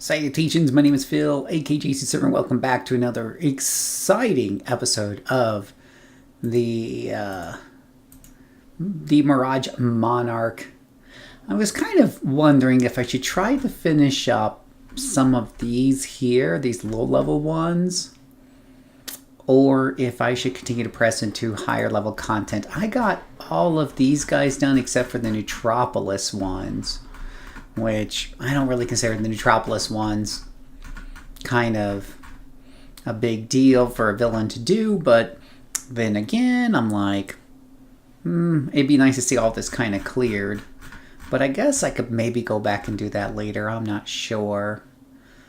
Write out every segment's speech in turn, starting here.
Exciting Teachings. My name is Phil, aka JCServant. Welcome back to another exciting episode of the Mirage Monarch. I was kind of wondering if I should try to finish up some of these here, these low-level ones, or if I should continue to press into higher-level content. I got all of these guys done except for the Neutropolis ones, which I don't really consider the Neutropolis ones kind of a big deal for a villain to do, but then again, I'm like, it'd be nice to see all this kind of cleared. But I guess I could maybe go back and do that later. I'm not sure.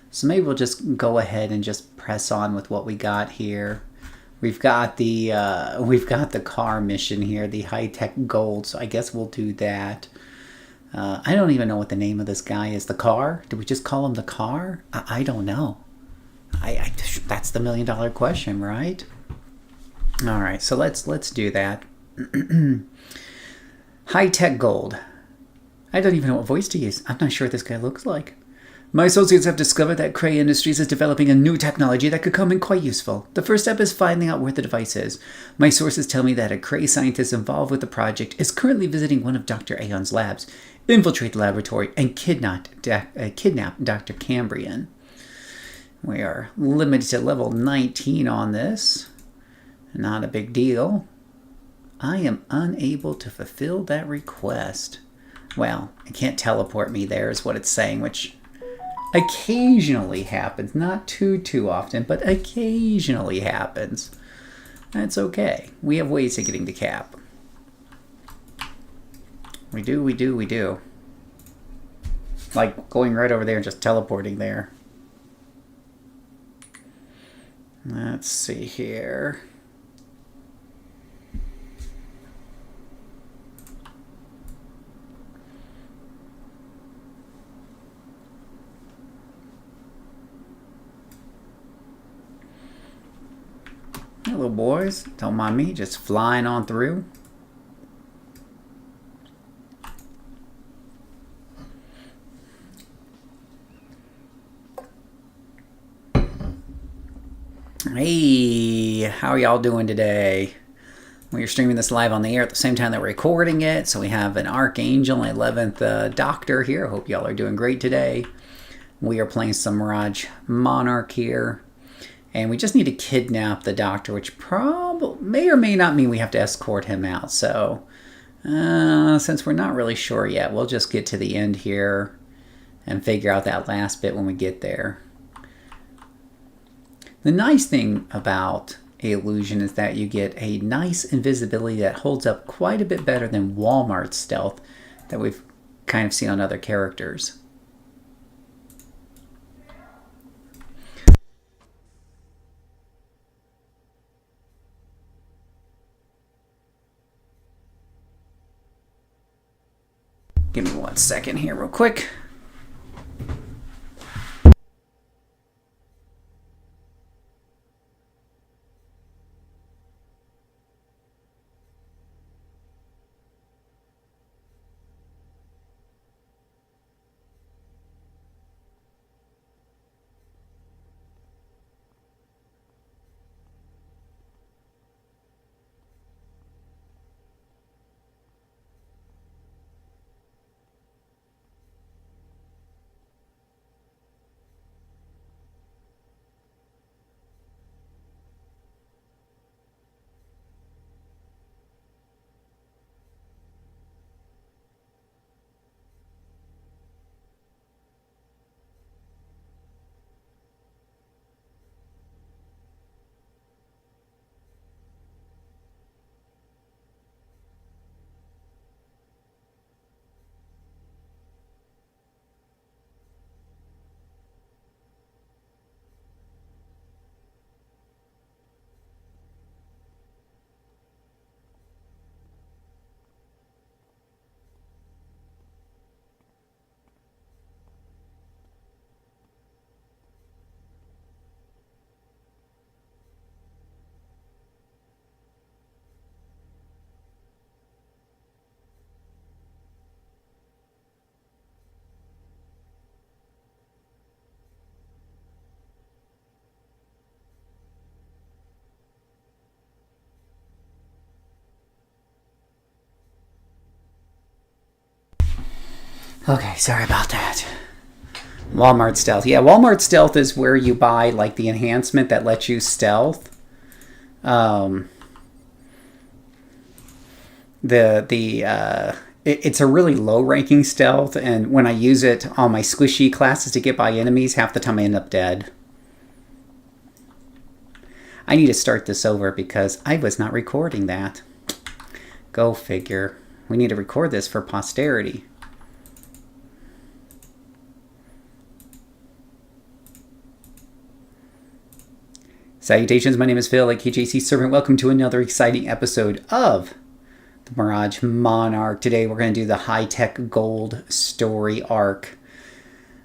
So maybe we'll just go ahead and just press on with what we got here. We've got the car mission here, the high-tech gold. So I guess we'll do that. I don't even know what the name of this guy is. The car? Did we just call him the car? I don't know. That's the million-dollar question, right? All right, so let's do that. High-tech gold. I don't even know what voice to use. I'm not sure what this guy looks like. My associates have discovered that Cray Industries is developing a new technology that could come in quite useful. The first step is finding out where the device is. My sources tell me that a Cray scientist involved with the project is currently visiting one of Dr. Aeon's labs, infiltrate the laboratory, and kidnap Dr. Cambrian. We are limited to level 19 on this. Not a big deal. I am unable to fulfill that request. Well, it can't teleport me there is what it's saying, which occasionally happens. Not too often, but occasionally happens. That's okay. We have ways of getting to Cap. We do. Like going right over there and just teleporting there. Let's see here. Hello, boys. Don't mind me, just flying on through. Hey, how are y'all doing today? We're streaming this live on the air at the same time that we're recording it, so we have an Archangel and 11th Doctor here. Hope y'all are doing great today. We are playing some Mirage Monarch here. And we just need to kidnap the Doctor, which probably may or may not mean we have to escort him out. So, since we're not really sure yet, we'll just get to the end here and figure out that last bit when we get there. The nice thing about Illusion is that you get a nice invisibility that holds up quite a bit better than Walmart's stealth that we've kind of seen on other characters. Give me 1 second here real quick. Okay, sorry about that. Walmart stealth. Yeah, Walmart stealth is where you buy like the enhancement that lets you stealth. It's a really low ranking stealth, and when I use it on my squishy classes to get by enemies, half the time I end up dead. I need to start this over because I was not recording that. Go figure. We need to record this for posterity. Salutations, my name is Phil, aka JCServant. Welcome to another exciting episode of the Mirage Monarch. Today we're going to do the high-tech gold story arc.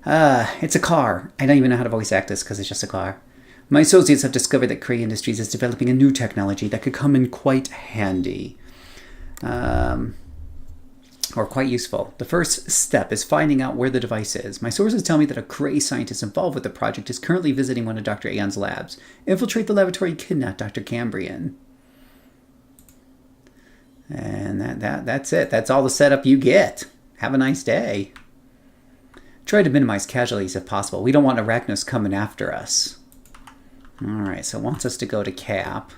It's a car. I don't even know how to voice act this because it's just a car. My associates have discovered that Cray Industries is developing a new technology that could come in quite handy. Or quite useful. The first step is finding out where the device is. My sources tell me that a Cray scientist involved with the project is currently visiting one of Dr. Aeon's labs. Infiltrate the laboratory, kidnap Dr. Cambrian. And that's it. That's all the setup you get. Have a nice day. Try to minimize casualties if possible. We don't want Arachnos coming after us. Alright, so it wants us to go to Cap.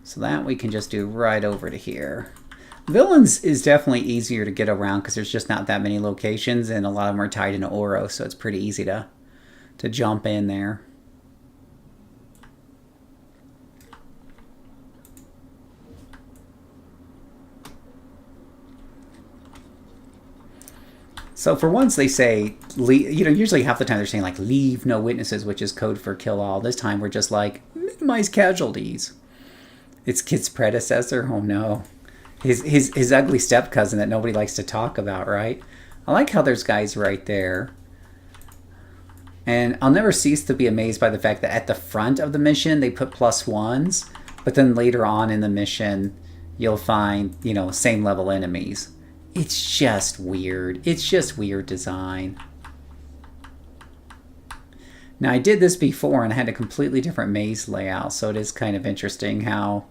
So that we can just do right over to here. Villains is definitely easier to get around because there's just not that many locations, and a lot of them are tied into Ouro, so it's pretty easy to jump in there. So for once they say, usually half the time they're saying like leave no witnesses, which is code for kill all. This time we're just like minimize casualties. It's Kit's predecessor. Oh no. His ugly step cousin that nobody likes to talk about, right? I like how there's guys right there. And I'll never cease to be amazed by the fact that at the front of the mission they put +1s, but then later on in the mission you'll find, same level enemies. It's just weird. It's just weird design. Now I did this before and I had a completely different maze layout, so it is kind of interesting how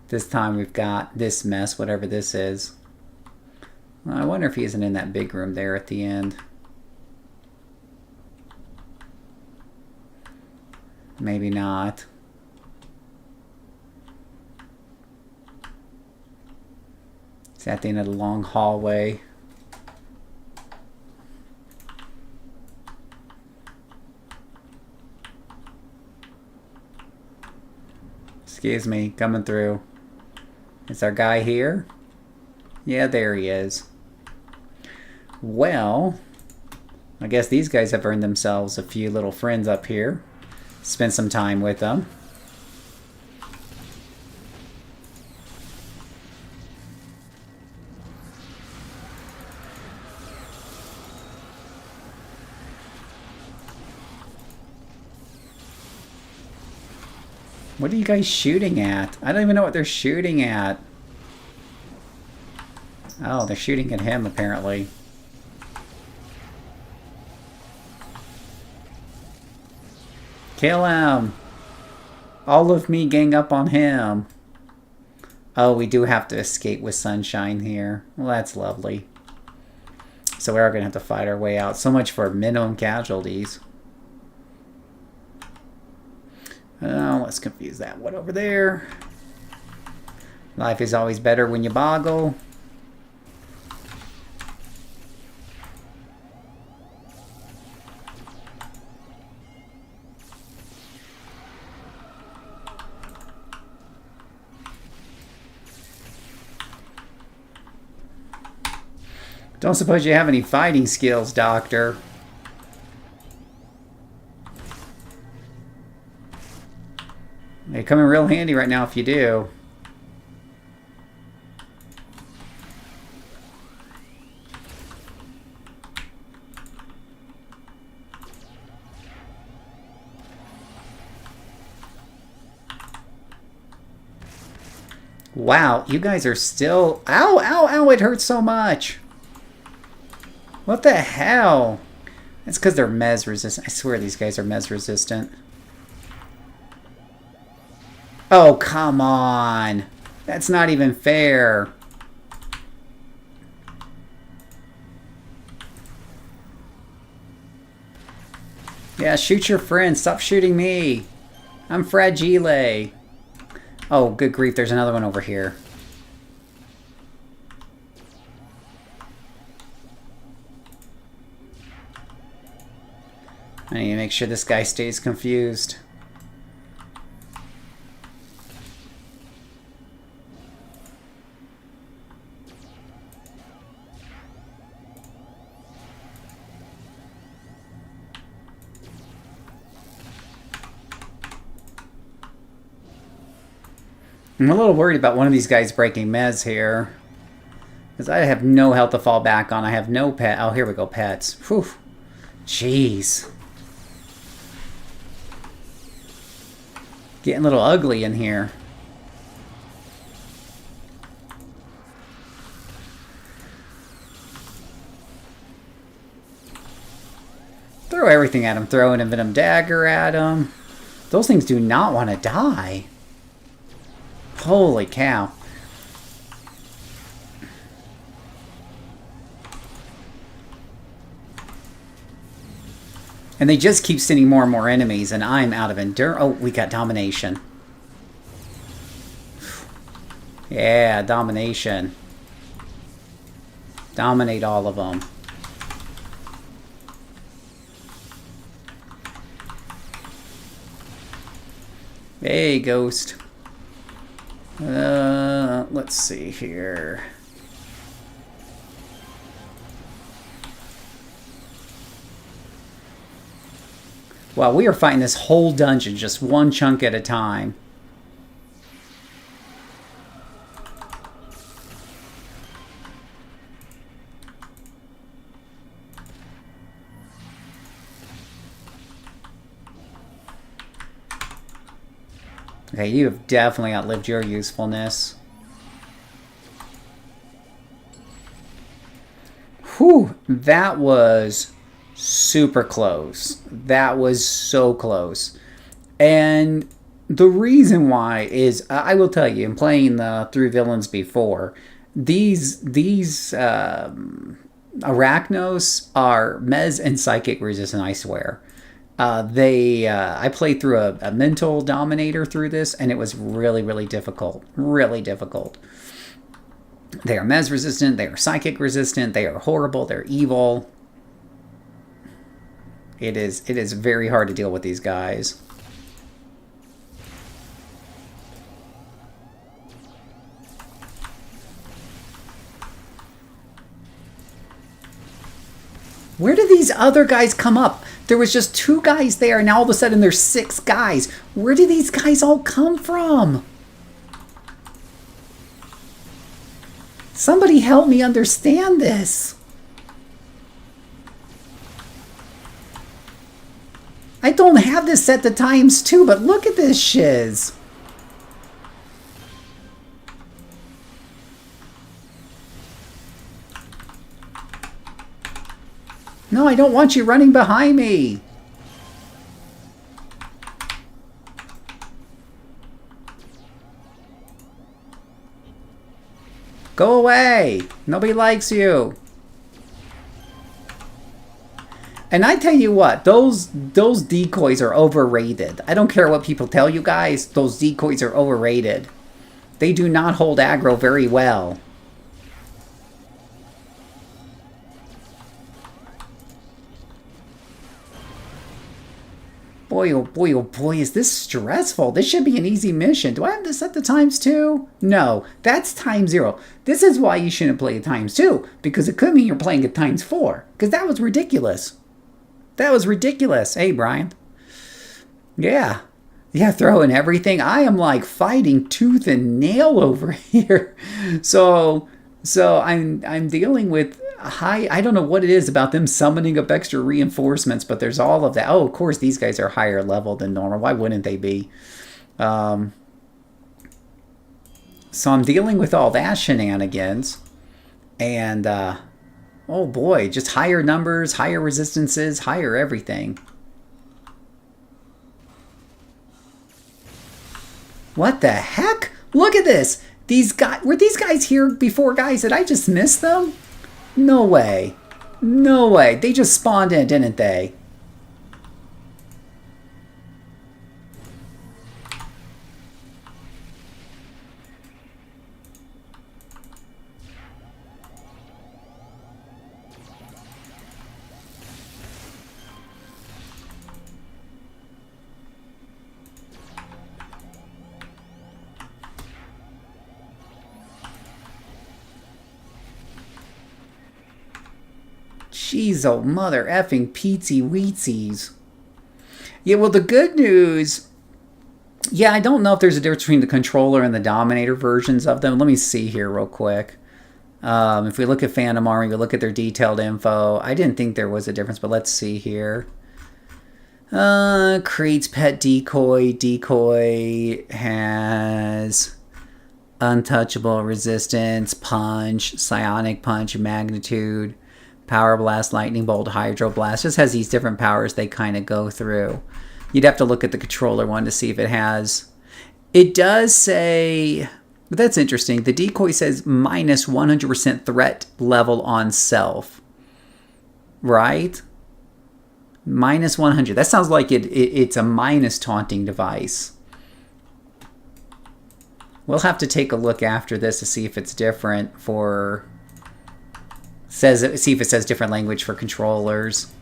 this time we've got this mess, whatever this is. Well, I wonder if he isn't in that big room there at the end. Maybe not. It's at the end of the long hallway. Excuse me, coming through. Is our guy here? Yeah, there he is. Well, I guess these guys have earned themselves a few little friends up here. Spend some time with them. What are you guys shooting at? I don't even know what they're shooting at. Oh, they're shooting at him, apparently. Kill him! All of me gang up on him. Oh, we do have to escape with sunshine here. Well, that's lovely. So we are going to have to fight our way out. So much for minimum casualties. Oh, let's confuse that one over there. Life is always better when you boggle. Don't suppose you have any fighting skills, Doctor. They come in real handy right now if you do. Wow, you guys are still... Ow, ow, ow, it hurts so much. What the hell? It's because they're mez resistant. I swear these guys are mez resistant. Oh, come on. That's not even fair. Yeah, shoot your friend. Stop shooting me. I'm fragile. Oh, good grief. There's another one over here. I need to make sure this guy stays confused. I'm a little worried about one of these guys breaking mez here. Because I have no health to fall back on. I have no pet. Oh, here we go, pets. Whew. Jeez. Getting a little ugly in here. Throw everything at him. Throw an Envenom Dagger at him. Those things do not want to die. Holy cow. And they just keep sending more and more enemies, and I'm out of endurance. Oh, we got domination. Yeah, domination. Dominate all of them. Hey, Ghost. Let's see here. Wow, we are fighting this whole dungeon just one chunk at a time. Okay, you have definitely outlived your usefulness. Whew, that was super close. That was so close. And the reason why is, I will tell you, in playing the 3 villains before, these Arachnos are Mez and Psychic resistant, I swear. I played through a mental dominator through this, and it was really, really difficult. Really difficult. They are Mez resistant, they are Psychic resistant, they are horrible, they're evil. It is very hard to deal with these guys. Where do these other guys come up? There was just 2 guys there, and now all of a sudden there's 6 guys. Where do these guys all come from? Somebody help me understand this. I don't have this set to ×2, but look at this shiz. No, I don't want you running behind me. Go away. Nobody likes you. And I tell you what, those decoys are overrated. I don't care what people tell you guys, those decoys are overrated. They do not hold aggro very well. Boy, oh boy, is this stressful. This should be an easy mission. Do I have to set the ×2? No, that's ×0. This is why you shouldn't play a ×2, because it could mean you're playing a ×4, because that was ridiculous. That was ridiculous. Hey, Brian. Yeah. Yeah, throwing everything. I am like fighting tooth and nail over here. So I'm dealing with high, I don't know what it is about them summoning up extra reinforcements, but there's all of that. Oh, of course, these guys are higher level than normal. Why wouldn't they be? So I'm dealing with all that shenanigans. And, oh boy, just higher numbers, higher resistances, higher everything. What the heck? Look at this. These guys, were these guys here before, guys? Did I just miss them? No way. No way. They just spawned in, didn't they? Jeez, oh mother effing Petey Wheatsies. Yeah, well, the good news... Yeah, I don't know if there's a difference between the controller and the Dominator versions of them. Let me see here real quick. If we look at Phantom Army, we look at their detailed info. I didn't think there was a difference, but let's see here. Creates Pet Decoy. Decoy has Untouchable, Resistance, Punch, Psionic Punch, Magnitude, Power Blast, Lightning Bolt, Hydro Blast. Just has these different powers they kind of go through. You'd have to look at the controller one to see if it has... It does say... That's interesting. The decoy says minus 100% threat level on self. Right? Minus 100. That sounds like it's a minus taunting device. We'll have to take a look after this to see if it's different for... see if it says different language for controllers.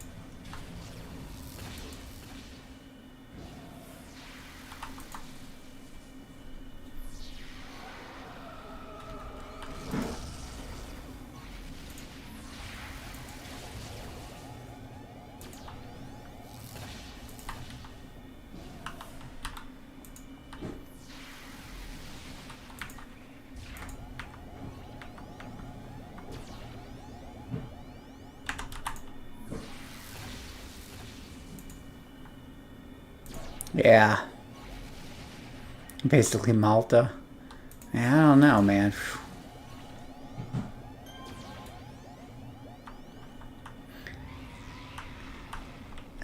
Yeah. Basically Malta. Yeah, I don't know, man.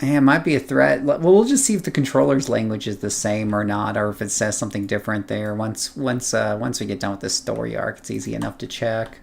Yeah, it might be a threat. Well, we'll just see if the controller's language is the same or not, or if it says something different there. Once we get done with this story arc, it's easy enough to check.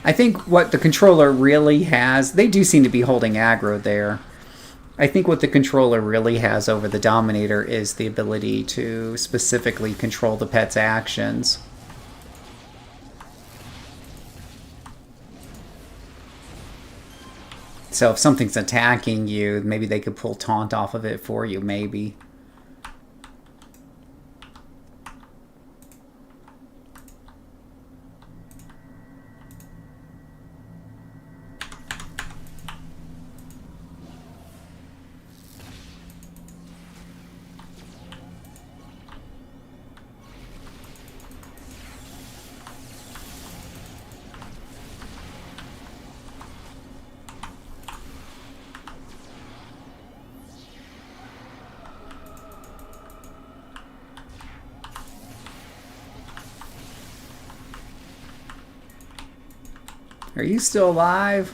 I think what the controller really has... They do seem to be holding aggro there. I think what the controller really has over the Dominator is the ability to specifically control the pet's actions. So if something's attacking you, maybe they could pull taunt off of it for you, maybe. Are you still alive?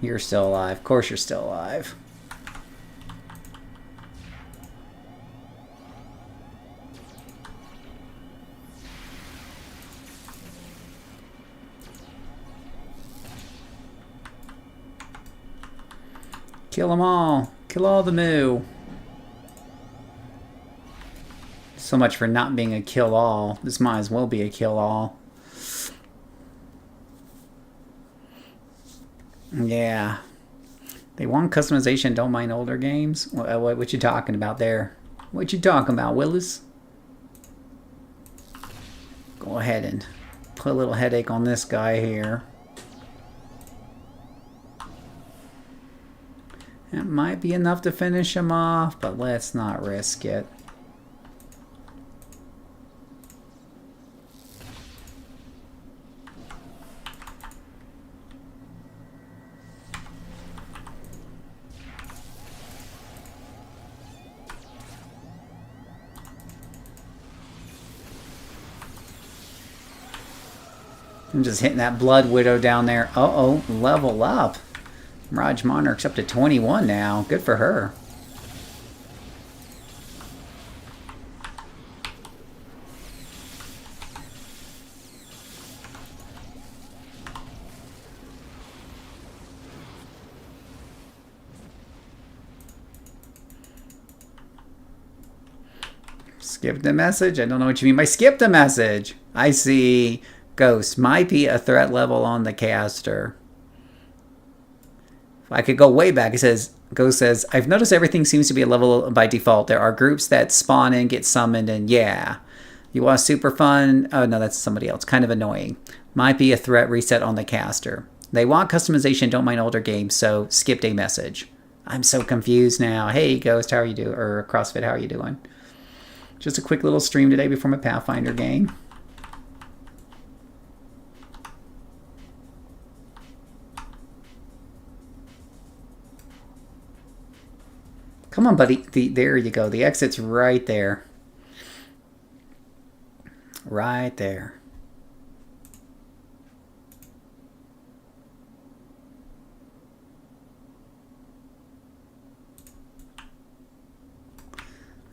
You're still alive. Of course you're still alive. Kill them all. Kill all the moo. So much for not being a kill all. This might as well be a kill all. Yeah. They want customization, don't mind older games? What you talking about there? What you talking about, Willis? Go ahead and put a little headache on this guy here. That might be enough to finish him off, but let's not risk it. I'm just hitting that Blood Widow down there. Uh-oh, level up. Mirage Monarch's up to 21 now. Good for her. Skip the message? I don't know what you mean by skip the message. I see. Ghost might be a threat level on the caster. If I could go way back, it says, Ghost says, I've noticed everything seems to be a level by default. There are groups that spawn and get summoned, and yeah. You want super fun? Oh, no, that's somebody else. Kind of annoying. Might be a threat reset on the caster. They want customization, don't mind older games, so skipped a message. I'm so confused now. Hey, Ghost, how are you doing? Or CrossFit, how are you doing? Just a quick little stream today before my Pathfinder game. Come on, buddy. There you go. The exit's right there. Right there.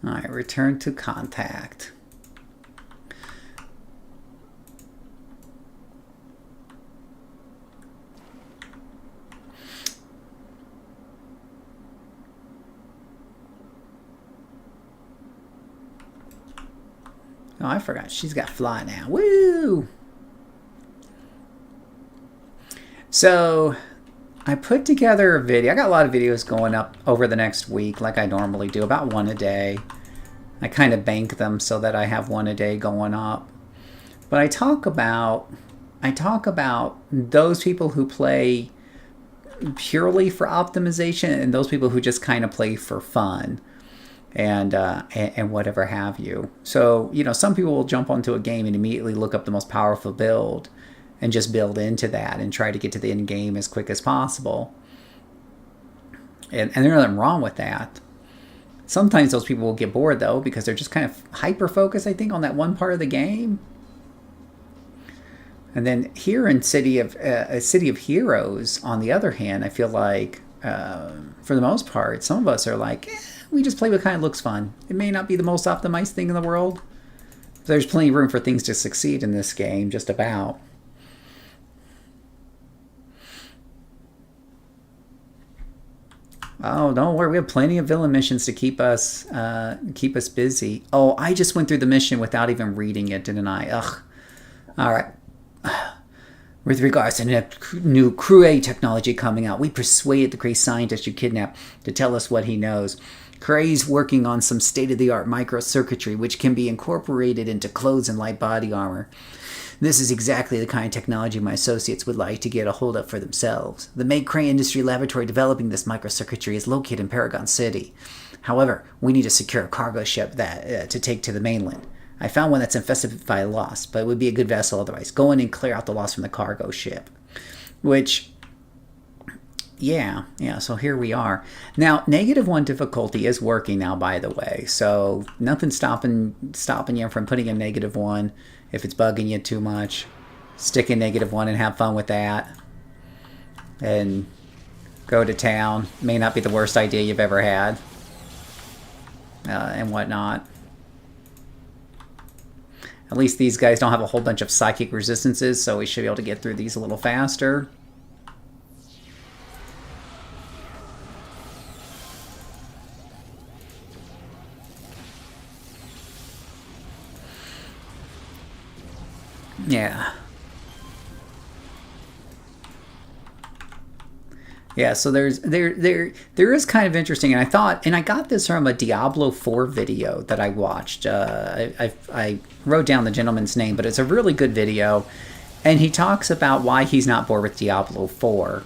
All right, return to contact. Oh, I forgot. She's got fly now. Woo! So, I put together a video. I got a lot of videos going up over the next week, like I normally do, about one a day. I kind of bank them so that I have one a day going up. But I talk about those people who play purely for optimization and those people who just kind of play for fun. And whatever have you. So, you know, some people will jump onto a game and immediately look up the most powerful build and just build into that and try to get to the end game as quick as possible. And there's nothing wrong with that. Sometimes those people will get bored, though, because they're just kind of hyper-focused, I think, on that one part of the game. And then here in City of Heroes, on the other hand, I feel like, for the most part, some of us are like, we just play what kind of looks fun. It may not be the most optimized thing in the world. There's plenty of room for things to succeed in this game, just about. Oh, don't worry. We have plenty of villain missions to keep us busy. Oh, I just went through the mission without even reading it, didn't I? Ugh. All right. With regards to new Crew A technology coming out, we persuaded the Kree scientist you kidnapped to tell us what he knows. Kray's working on some state-of-the-art microcircuitry which can be incorporated into clothes and light body armor. This is exactly the kind of technology my associates would like to get a hold of for themselves. The Make Cray Industry Laboratory developing this microcircuitry is located in Paragon City. However, we need to secure a cargo ship to take to the mainland. I found one that's infested by loss, but it would be a good vessel otherwise. Go in and clear out the loss from the cargo ship. Which, yeah, so here we are. Now, -1 difficulty is working now, by the way. So, nothing stopping you from putting in -1 if it's bugging you too much. Stick in -1 and have fun with that. And go to town. May not be the worst idea you've ever had. And whatnot. At least these guys don't have a whole bunch of psychic resistances, so we should be able to get through these a little faster. Yeah. Yeah, so there is kind of interesting, and I got this from a Diablo 4 video that I watched. I wrote down the gentleman's name, but it's a really good video, and he talks about why he's not bored with Diablo 4,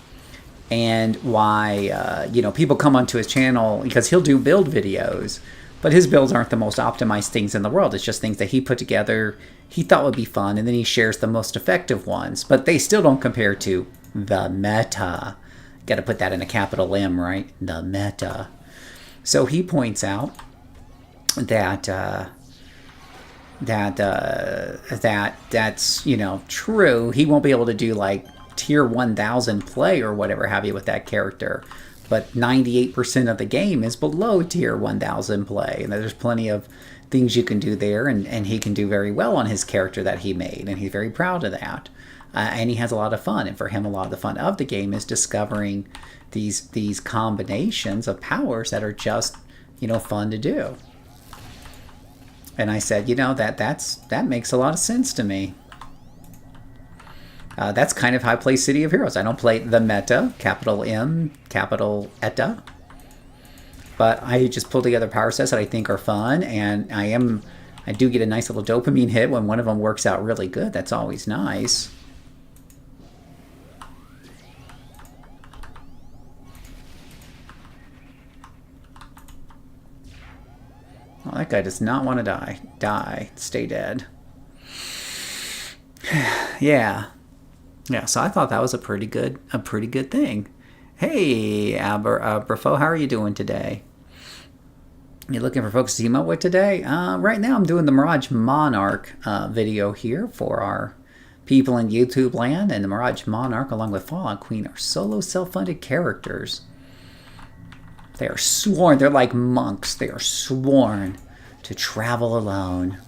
and why people come onto his channel because he'll do build videos, but his builds aren't the most optimized things in the world. It's just things that he put together, he thought would be fun, and then he shares the most effective ones, but they still don't compare to the meta. Got to put that in a capital M, right? The meta. So he points out that that's true. He won't be able to do like tier 1000 play or whatever have you with that character, but 98% of the game is below tier 1000 play, and there's plenty of things you can do there, and he can do very well on his character that he made, and he's very proud of that. And he has a lot of fun, and for him, a lot of the fun of the game is discovering these combinations of powers that are just, fun to do. And I said, you know, that makes a lot of sense to me. That's kind of how I play City of Heroes. I don't play the meta, capital M, capital ETA. But I just pull together power sets that I think are fun, and I do get a nice little dopamine hit when one of them works out really good. That's always nice. Oh, that guy does not want to die. Die. Stay dead. Yeah. Yeah, so I thought that was a pretty good thing. Hey, Brafo, how are you doing today? You looking for folks to team up with today? Right now I'm doing the Mirage Monarch video here for our people in YouTube land, and the Mirage Monarch along with Fallout Queen are solo self-funded characters. They are sworn, they're like monks, they are sworn to travel alone.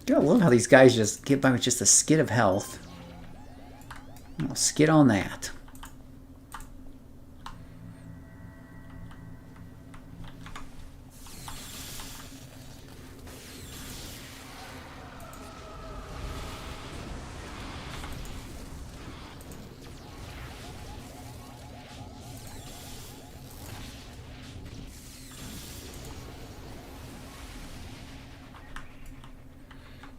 I love how these guys just get by with just a skid of health. I'll skid on that.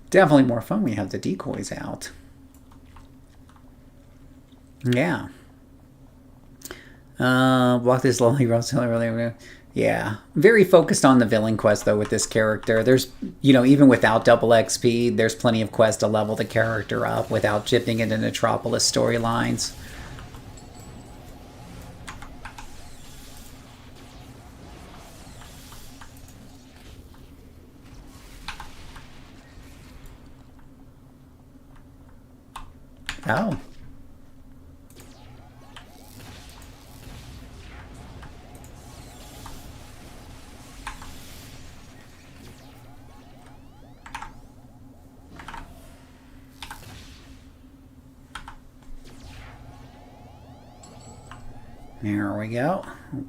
Definitely more fun when you have the decoys out. Yeah. Walk this lonely road. Yeah. Very focused on the villain quest, though, with this character. There's, you know, even without double XP, there's plenty of quests to level the character up without chipping into Metropolis storylines. Oh. There we go.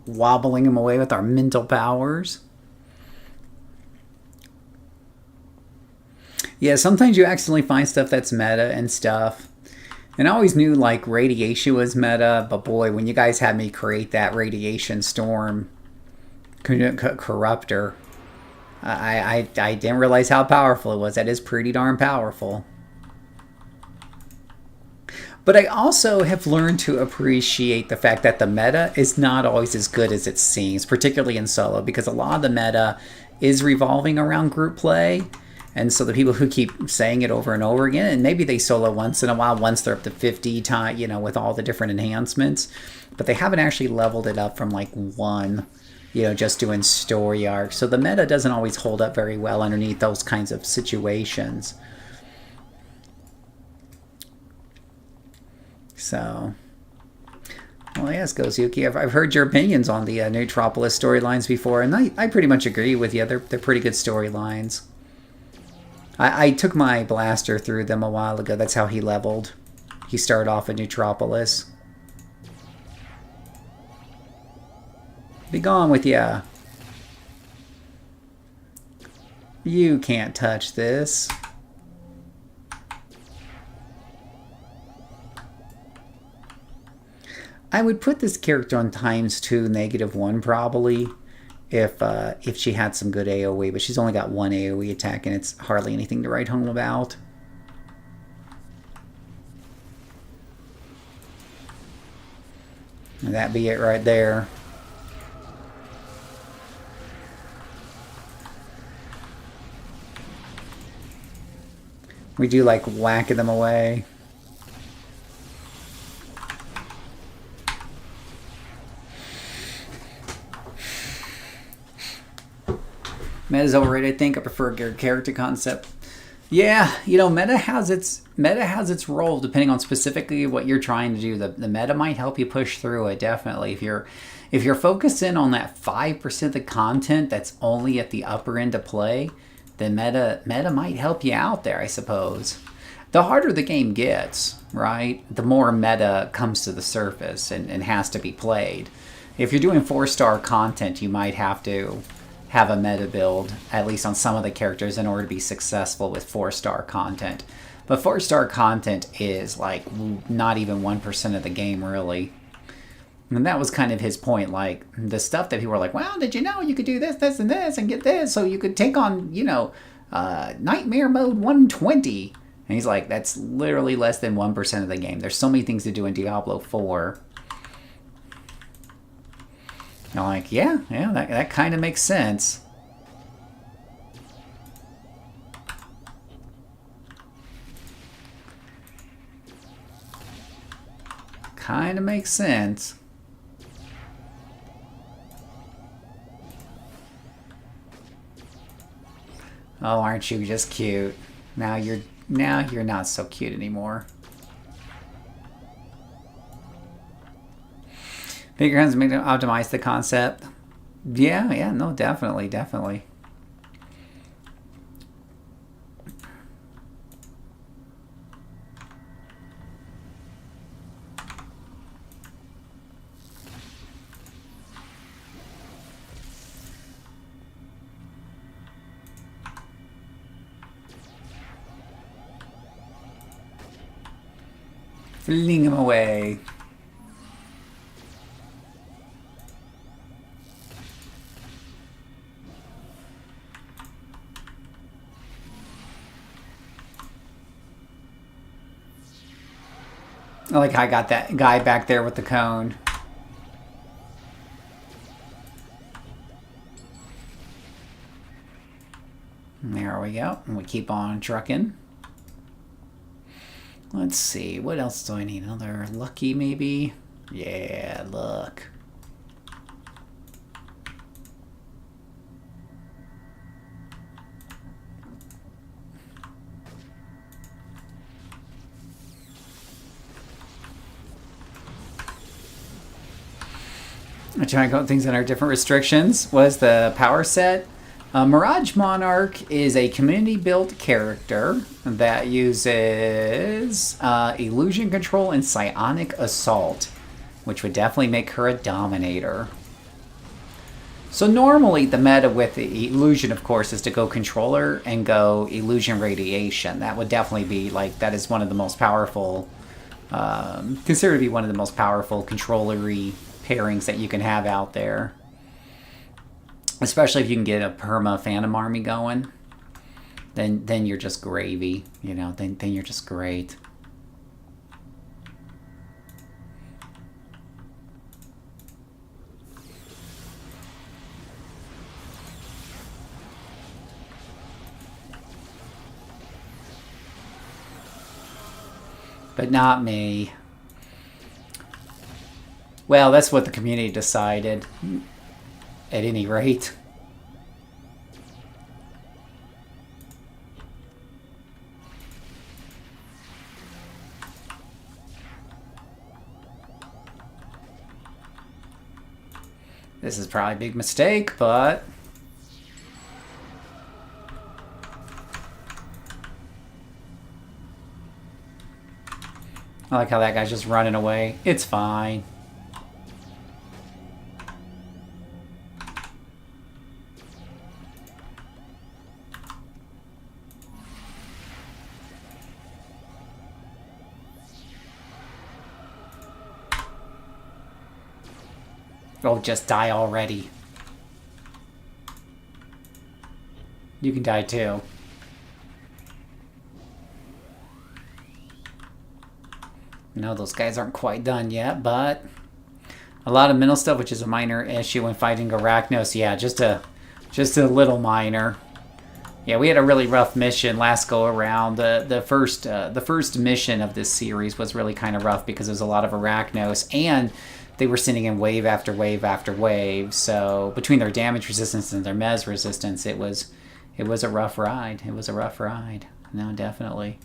Wobbling him away with our mental powers. Yeah, sometimes you accidentally find stuff that's meta and stuff. And I always knew, like, radiation was meta, but boy, when you guys had me create that radiation storm corruptor, I didn't realize how powerful it was. That is pretty darn powerful. But I also have learned to appreciate the fact that the meta is not always as good as it seems, particularly in solo, because a lot of the meta is revolving around group play. And so the people who keep saying it over and over again, and maybe they solo once in a while, once they're up to 50 times, you know, with all the different enhancements, but they haven't actually leveled it up from like 1, you know, just doing story arcs. So the meta doesn't always hold up very well underneath those kinds of situations. So, well, yes, Gozuki, I've heard your opinions on the Metropolis storylines before, and I pretty much agree with you. They're pretty good storylines. I took my blaster through them a while ago. That's how he leveled. He started off in Metropolis. Be gone with ya. You can't touch this. I would put this character on ×2, -1 probably. If she had some good AoE, but she's only got 1 AoE attack, and it's hardly anything to write home about. And that be it right there. We do like whacking them away. Meta's overrated, I think. I prefer character concept. Yeah, you know, meta has its meta has its role depending on specifically what you're trying to do. The meta might help you push through it, definitely. If you're focusing on that 5% of the content that's only at the upper end of play, then meta might help you out there, I suppose. The harder the game gets, right, the more meta comes to the surface and has to be played. If you're doing 4-star content, you might have to have a meta build, at least on some of the characters, in order to be successful with 4-star content. But 4-star content is like not even 1% of the game, really. And that was kind of his point. Like, the stuff that people were like, well, did you know you could do this, this, and this, and get this, so you could take on, Nightmare Mode 120. And he's like, that's literally less than 1% of the game. There's so many things to do in Diablo 4. And I'm like, yeah, that kind of makes sense. Kind of makes sense. Oh, aren't you just cute? Now you're not so cute anymore. Bigger guns make them optimize the concept. Yeah, no, definitely. Fling him away. I like how I got that guy back there with the cone. There we go. And we keep on trucking. Let's see. What else do I need? Another lucky, maybe? Yeah, luck. I'm trying to go things that are different restrictions. Was the power set? Mirage Monarch is a community-built character that uses Illusion Control and Psionic Assault, which would definitely make her a Dominator. So normally the meta with the Illusion, of course, is to go Controller and go Illusion Radiation. That would definitely be, like, that is one of the most powerful, considered to be one of the most powerful controller-y pairings that you can have out there. Especially if you can get a perma Phantom Army going, then you're just gravy, you know. Then you're just great. But not me. Well, that's what the community decided. At any rate. This is probably a big mistake, but... I like how that guy's just running away. It's fine. Oh, just die already. You can die too. No, those guys aren't quite done yet, but a lot of mental stuff, which is a minor issue when fighting Arachnos. Yeah, just a little minor. Yeah, we had a really rough mission last go around. The first mission of this series was really kind of rough because there was a lot of Arachnos, and they were sending in wave after wave after wave. So between their damage resistance and their mez resistance, it was a rough ride. It was a rough ride. No, definitely.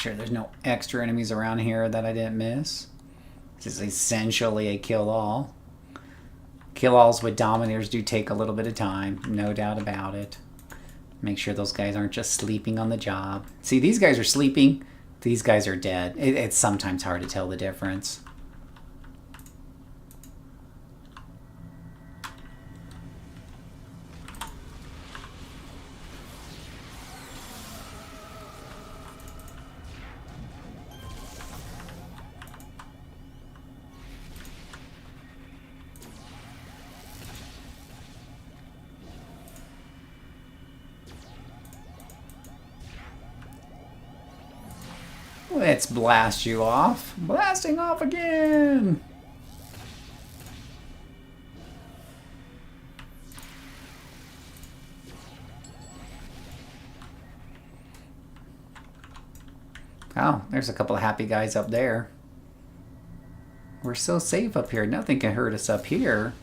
sure there's no extra enemies around here that I didn't miss. This is essentially a kill-all. Kill-alls with Dominators do take a little bit of time, no doubt about it. Make sure those guys aren't just sleeping on the job. See, these guys are sleeping. These guys are dead. It's sometimes hard to tell the difference. Let's blast you off. Blasting off again! Oh, there's a couple of happy guys up there. We're so safe up here. Nothing can hurt us up here.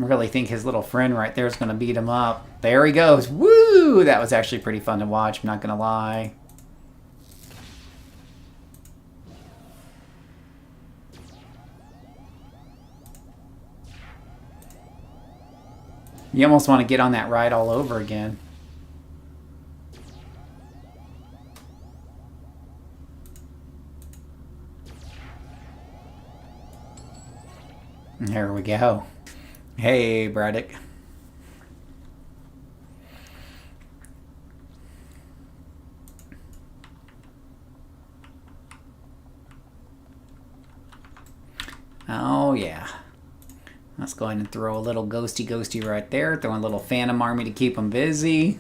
I really think his little friend right there is going to beat him up. There he goes. Woo! That was actually pretty fun to watch, I'm not going to lie. You almost want to get on that ride all over again. There we go. Hey, Braddock. Oh, yeah. Let's go ahead and throw a little ghosty right there. Throwing a little phantom army to keep them busy.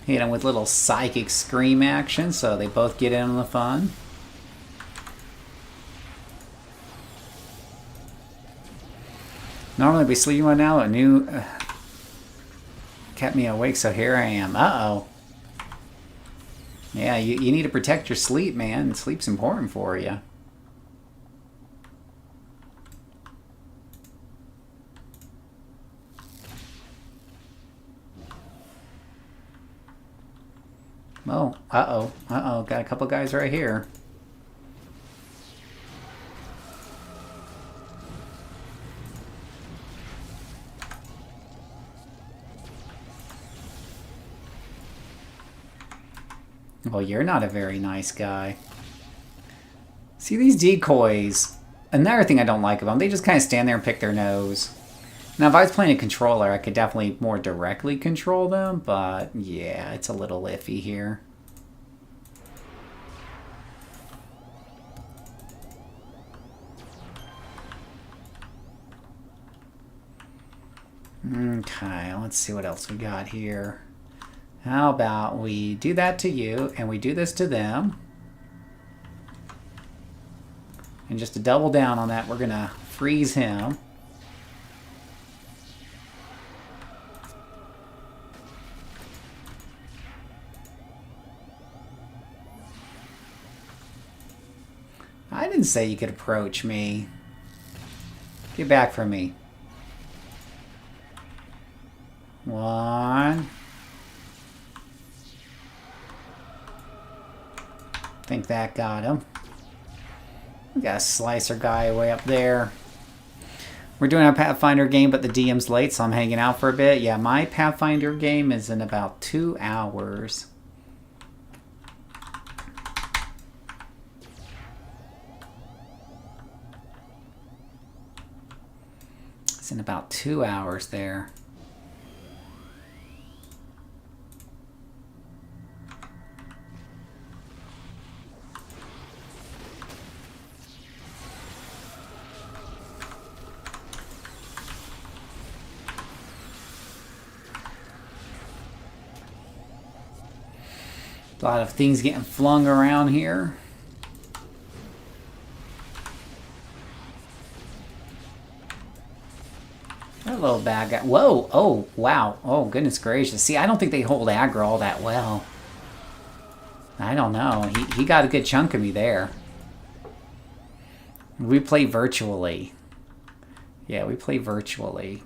Hit them with little psychic scream action so they both get in on the fun. Normally I'd be sleeping right now. A new kept me awake, so here I am. Uh-oh. Yeah, you need to protect your sleep, man. Sleep's important for you. Oh, uh-oh. Uh-oh. Got a couple guys right here. Well, you're not a very nice guy. See, these decoys, another thing I don't like about them, they just kind of stand there and pick their nose. Now, if I was playing a controller, I could definitely more directly control them, but yeah, it's a little iffy here. Okay, let's see what else we got here. How about we do that to you, and we do this to them. And just to double down on that, we're going to freeze him. I didn't say you could approach me. Get back from me. One. Think that got him. We got a slicer guy way up there. We're doing our Pathfinder game, but the DM's late, so I'm hanging out for a bit. Yeah, my Pathfinder game is in about 2 hours. It's in about 2 hours there. A lot of things getting flung around here. That little bad guy. Whoa! Oh, wow. Oh, goodness gracious. See, I don't think they hold aggro all that well. I don't know. He got a good chunk of me there. We play virtually. Yeah, we play virtually.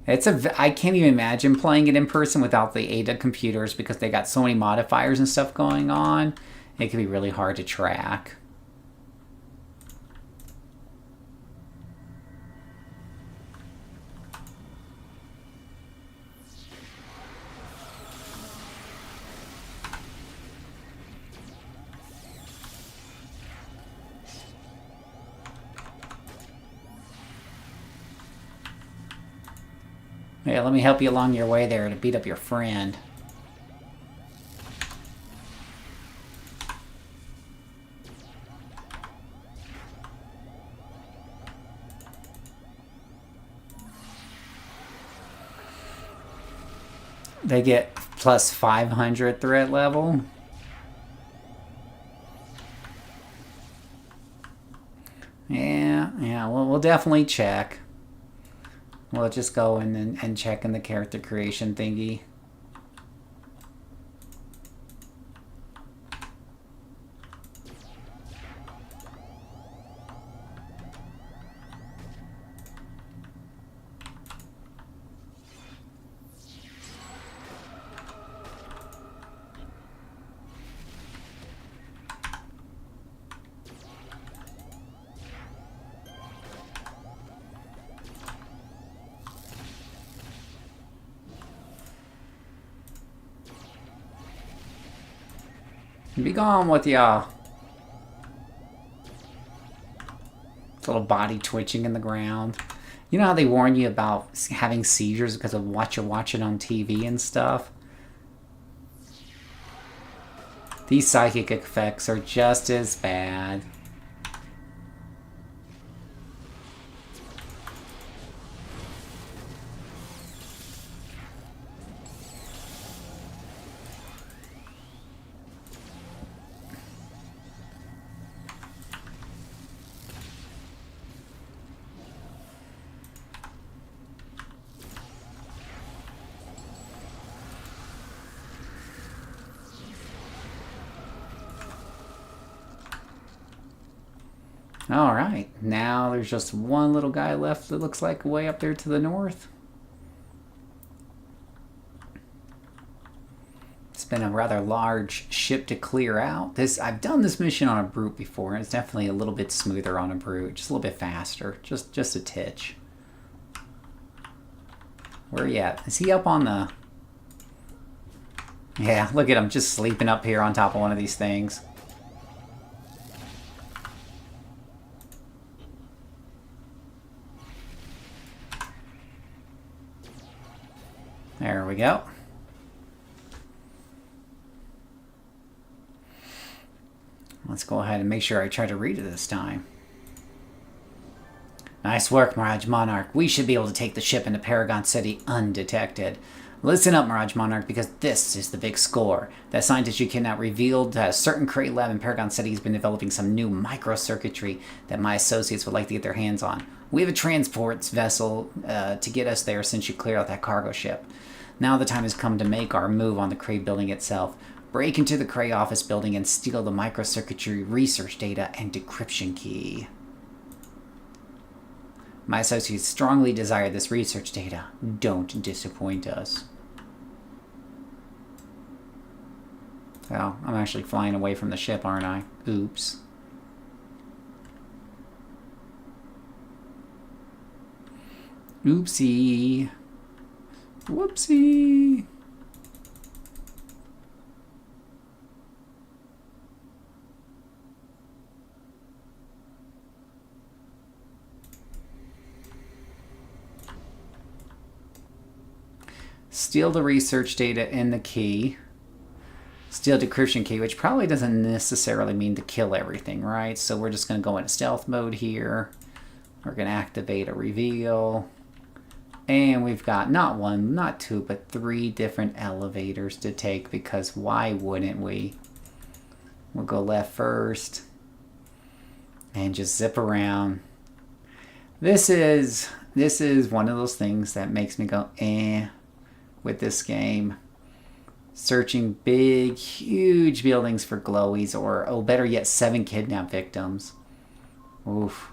I can't even imagine playing it in person without the Ada computers because they got so many modifiers and stuff going on. It can be really hard to track. Yeah, let me help you along your way there to beat up your friend. They get plus 500 threat level. Yeah, we'll definitely check. We'll just go in and check in the character creation thingy. Be gone with ya. Little body twitching in the ground. You know how they warn you about having seizures because of what you're watching on TV and stuff? These psychic effects are just as bad. Alright, now there's just one little guy left that looks like way up there to the north. It's been a rather large ship to clear out. I've done this mission on a brute before, and it's definitely a little bit smoother on a brute. Just a little bit faster. Just a titch. Where are you at? Is he up on the... Yeah, look at him just sleeping up here on top of one of these things. There we go. Let's go ahead and make sure I try to read it this time. Nice work, Mirage Monarch. We should be able to take the ship into Paragon City undetected. Listen up, Mirage Monarch, because this is the big score. That scientist you kidnapped revealed that a certain crate lab in Paragon City has been developing some new microcircuitry that my associates would like to get their hands on. We have a transport vessel to get us there since you cleared out that cargo ship. Now the time has come to make our move on the Cray building itself. Break into the Cray office building and steal the microcircuitry research data and decryption key. My associates strongly desire this research data. Don't disappoint us. Well, I'm actually flying away from the ship, aren't I? Oops. Oopsie. Whoopsie. Steal the research data and the key. Steal decryption key, which probably doesn't necessarily mean to kill everything, right? So we're just going to go into stealth mode here. We're going to activate a reveal. And we've got not one, not two, but 3 different elevators to take because why wouldn't we? We'll go left first. And just zip around. This is one of those things that makes me go, eh, with this game. Searching big, huge buildings for glowies, or, oh, better yet, 7 kidnapped victims. Oof.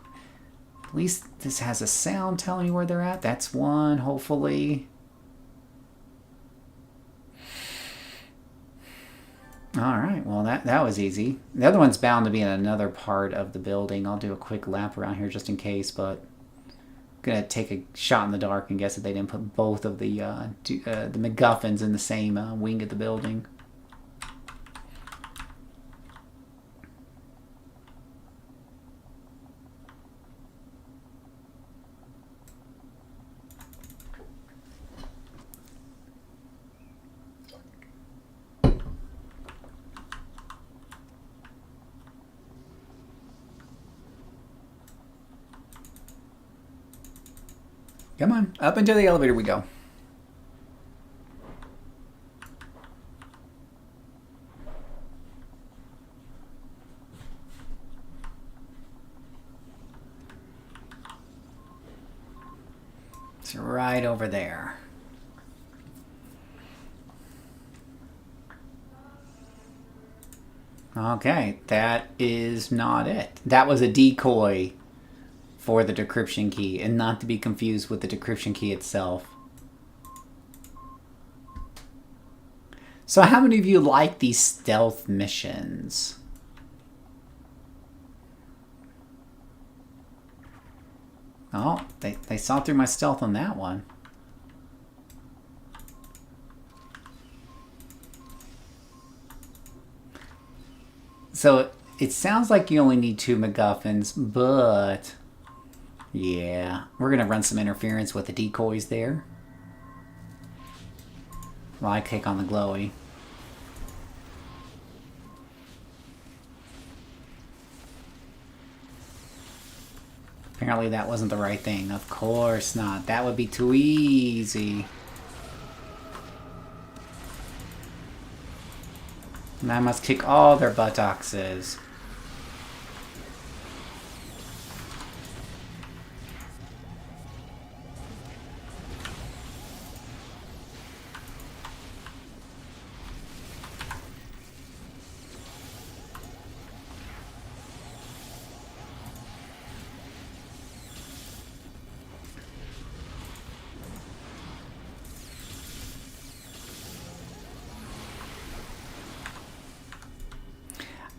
At least this has a sound telling me where they're at. That's one, hopefully. Alright, well that was easy. The other one's bound to be in another part of the building. I'll do a quick lap around here just in case, but I'm going to take a shot in the dark and guess that they didn't put both of the MacGuffins in the same wing of the building. Come on, up into the elevator we go. It's right over there. Okay, that is not it. That was a decoy for the decryption key, and not to be confused with the decryption key itself. So how many of you like these stealth missions? Oh, they saw through my stealth on that one. So it sounds like you only need 2 MacGuffins, but yeah, we're going to run some interference with the decoys there. While I take on the glowy. Apparently that wasn't the right thing. Of course not. That would be too easy. And I must kick all their buttocks.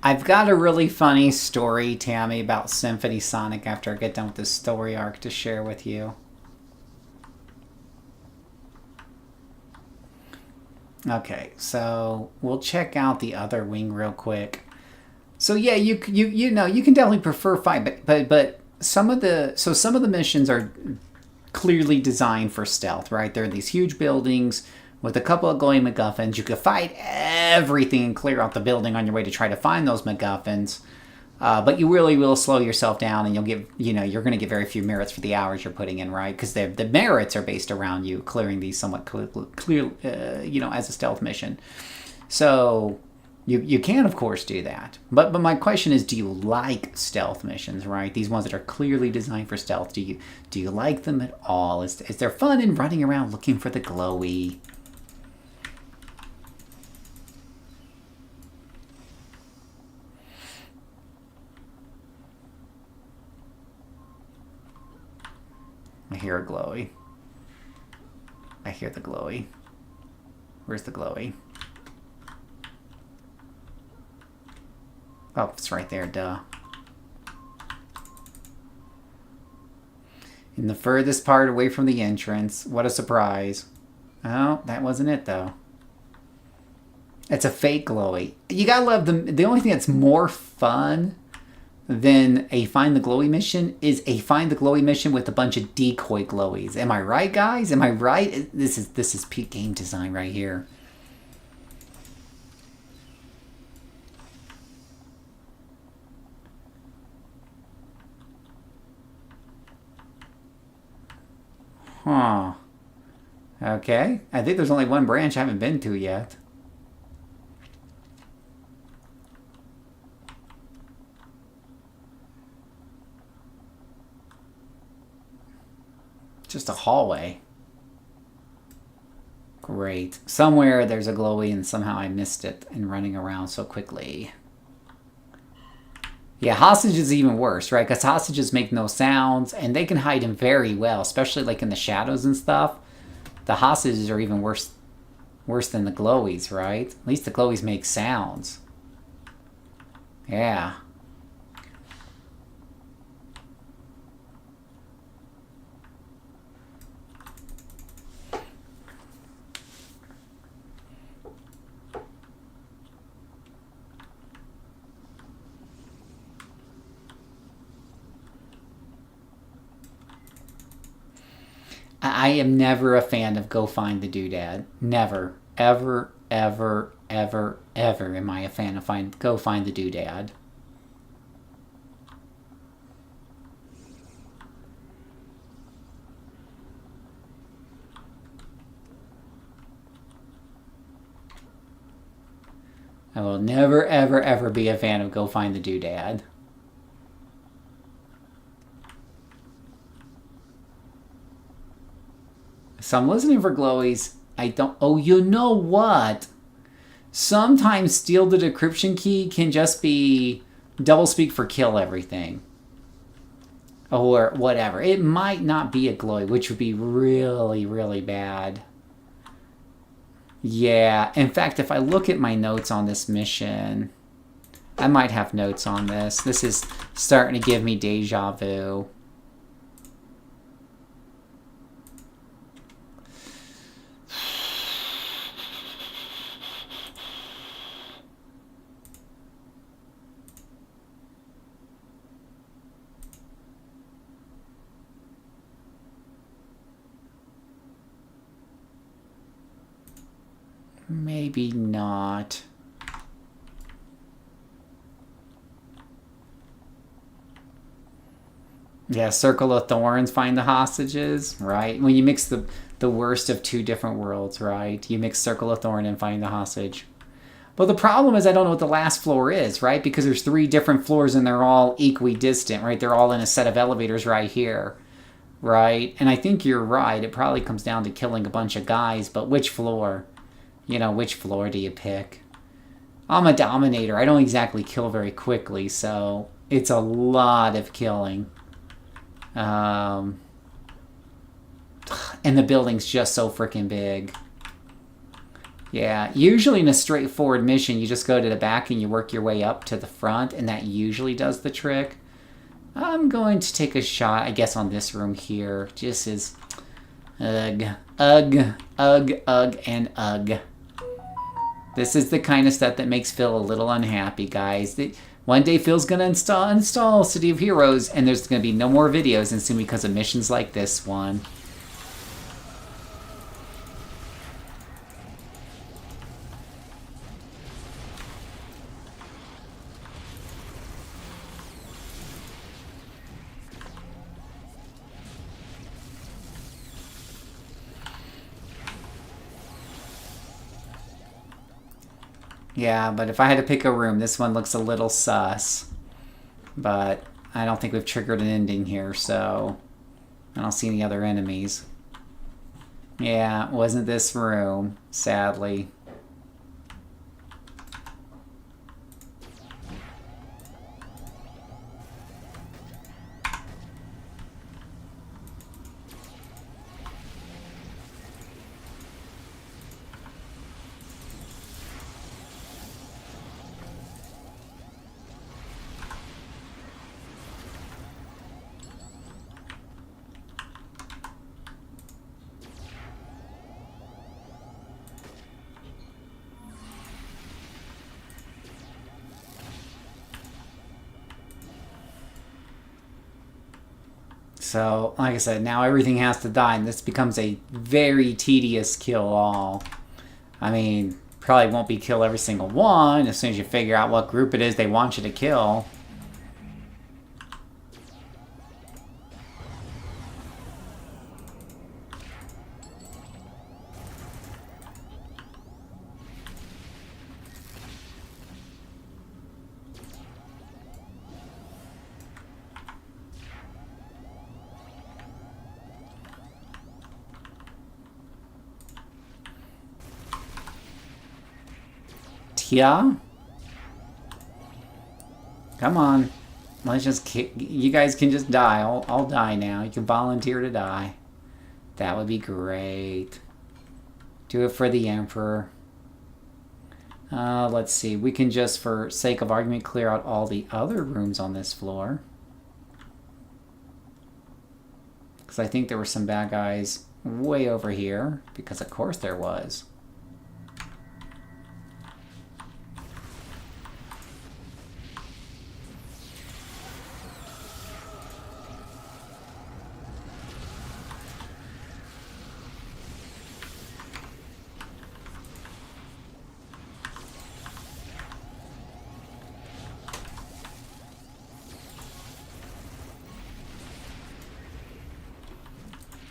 I've got a really funny story, Tammy, about Symphony Sonic after I get done with this story arc to share with you. Okay, so we'll check out the other wing real quick. So yeah, you know, you can definitely prefer fight, but some of the missions are clearly designed for stealth, right? There are these huge buildings with a couple of glowing MacGuffins. You could fight everything and clear out the building on your way to try to find those MacGuffins. But you really will slow yourself down, and you're going to get very few merits for the hours you're putting in, right? Because the merits are based around you clearing these somewhat clear, as a stealth mission. So you can, of course, do that. But my question is, do you like stealth missions, right? These ones that are clearly designed for stealth. Do you like them at all? Is there fun in running around looking for the glowy? I hear a glowy. I hear the glowy. Where's the glowy? Oh, it's right there, duh. In the furthest part away from the entrance. What a surprise. Oh, that wasn't it, though. It's a fake glowy. You gotta love them. The only thing that's more fun than a Find the Glowy mission is a Find the Glowy mission with a bunch of decoy glowies. Am I right, guys? Am I right? This is peak game design right here. Huh. Okay. I think there's only one branch I haven't been to yet. Just a hallway. Great. Somewhere there's a glowy and somehow I missed it and running around so quickly. Yeah, hostages is even worse, right? Because hostages make no sounds and they can hide in very well, especially like in the shadows and stuff. The hostages are even worse than the glowies, right? At least the glowies make sounds. Yeah. I am never a fan of go find the doodad. Never. Ever, ever, ever, ever am I a fan of go find the doodad. I will never, ever, ever be a fan of go find the doodad. So I'm listening for glowies. I don't... Oh, you know what? Sometimes steal the decryption key can just be doublespeak for kill everything. Or whatever. It might not be a glowy, which would be really, really bad. Yeah. In fact, if I look at my notes on this mission, I might have notes on this. This is starting to give me deja vu. Maybe not. Yeah, Circle of Thorns, find the hostages, right? When you mix the worst of two different worlds, right? You mix Circle of Thorn and find the hostage. But the problem is I don't know what the last floor is, right? Because there's 3 different floors and they're all equidistant, right? They're all in a set of elevators right here, right? And I think you're right. It probably comes down to killing a bunch of guys, but which floor? You know, which floor do you pick? I'm a dominator. I don't exactly kill very quickly, so it's a lot of killing. And the building's just so freaking big. Yeah, usually in a straightforward mission, you just go to the back and you work your way up to the front, and that usually does the trick. I'm going to take a shot, I guess, on this room here. Just as... Ugh. Ugh. Ugh. Ugh. And ugh. This is the kind of stuff that makes Phil a little unhappy, guys. One day Phil's going to install City of Heroes, and there's going to be no more videos, and it's going to be because of missions like this one. Yeah, but if I had to pick a room, this one looks a little sus. But I don't think we've triggered an ending here, so I don't see any other enemies. Yeah, it wasn't this room, sadly. So, like I said, now everything has to die, and this becomes a very tedious kill-all. I mean, probably won't be kill every single one as soon as you figure out what group it is they want you to kill. Yeah? Come on. Let's just... You guys can just die. I'll die now. You can volunteer to die. That would be great. Do it for the Emperor. Let's see. We can just, for sake of argument, clear out all the other rooms on this floor. Because I think there were some bad guys way over here. Because of course there was.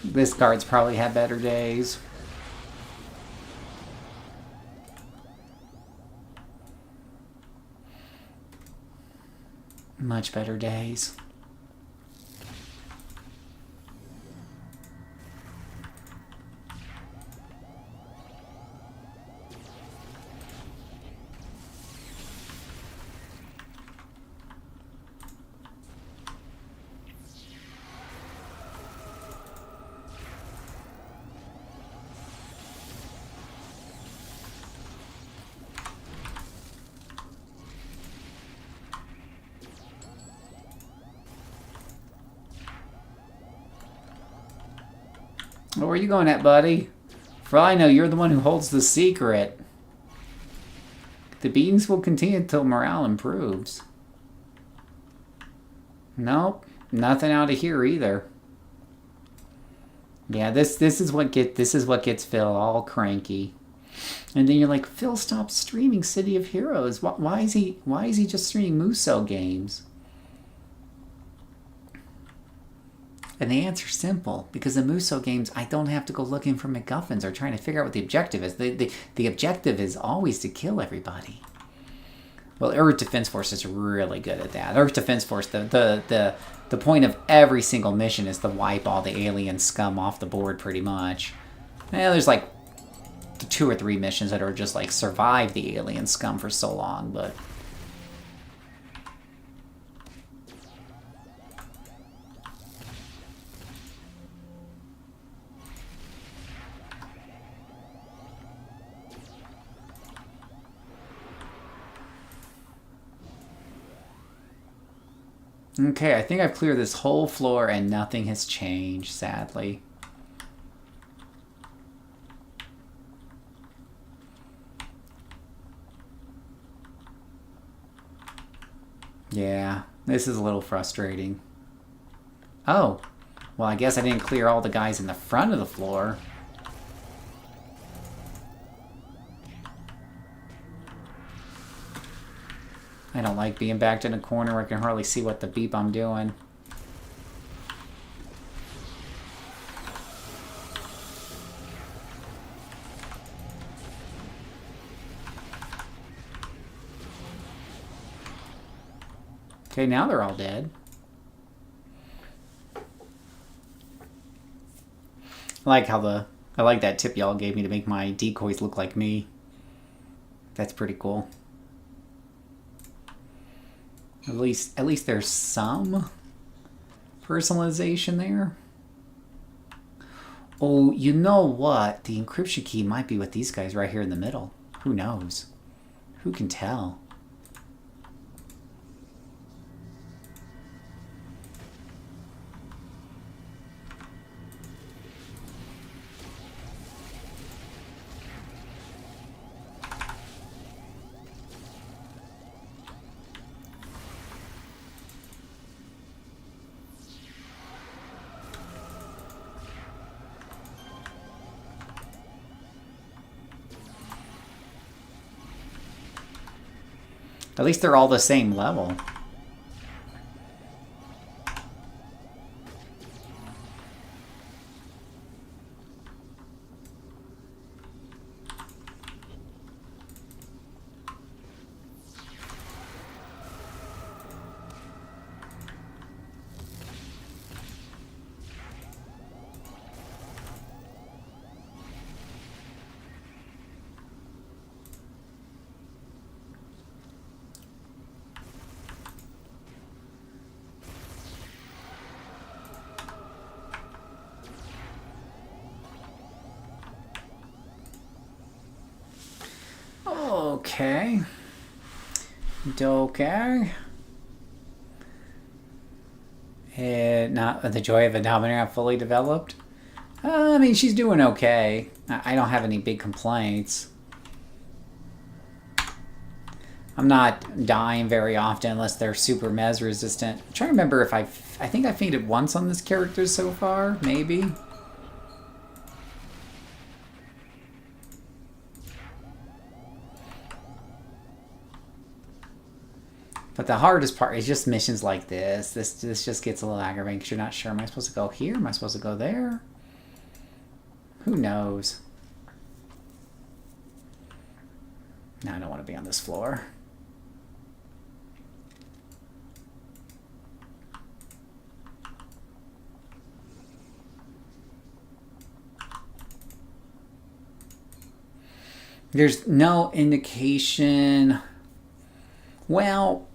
This guard's probably had better days. Much better days. Where are you going at, buddy? For all I know, you're the one who holds the secret. The beatings will continue until morale improves. Nope, nothing out of here either. Yeah, this is what gets Phil all cranky. And then you're like, Phil, stop streaming City of Heroes. Why is he just streaming Muso games? And the answer's simple. Because in Muso games, I don't have to go looking for MacGuffins or trying to figure out what the objective is. The objective is always to kill everybody. Well, Earth Defense Force is really good at that. Earth Defense Force, the point of every single mission is to wipe all the alien scum off the board, pretty much. There's like 2 or 3 missions that are just like survive the alien scum for so long, but... Okay, I think I've cleared this whole floor and nothing has changed, sadly. Yeah, this is a little frustrating. Oh, well, I guess I didn't clear all the guys in the front of the floor. I don't like being backed in a corner where I can hardly see what the beep I'm doing. Okay, now they're all dead. I like that tip y'all gave me to make my decoys look like me. That's pretty cool. At least there's some personalization there. Oh, you know what? The encryption key might be with these guys right here in the middle. Who knows? Who can tell? At least they're all the same level. Okay. Okay. Not the joy of a dominator not fully developed. I mean, she's doing okay. I don't have any big complaints. I'm not dying very often unless they're super mez resistant. I'm trying to remember if I think I fainted once on this character so far, maybe. But the hardest part is just missions like this. This just gets a little aggravating because you're not sure. Am I supposed to go here? Am I supposed to go there? Who knows? No, I don't want to be on this floor. There's no indication. Well,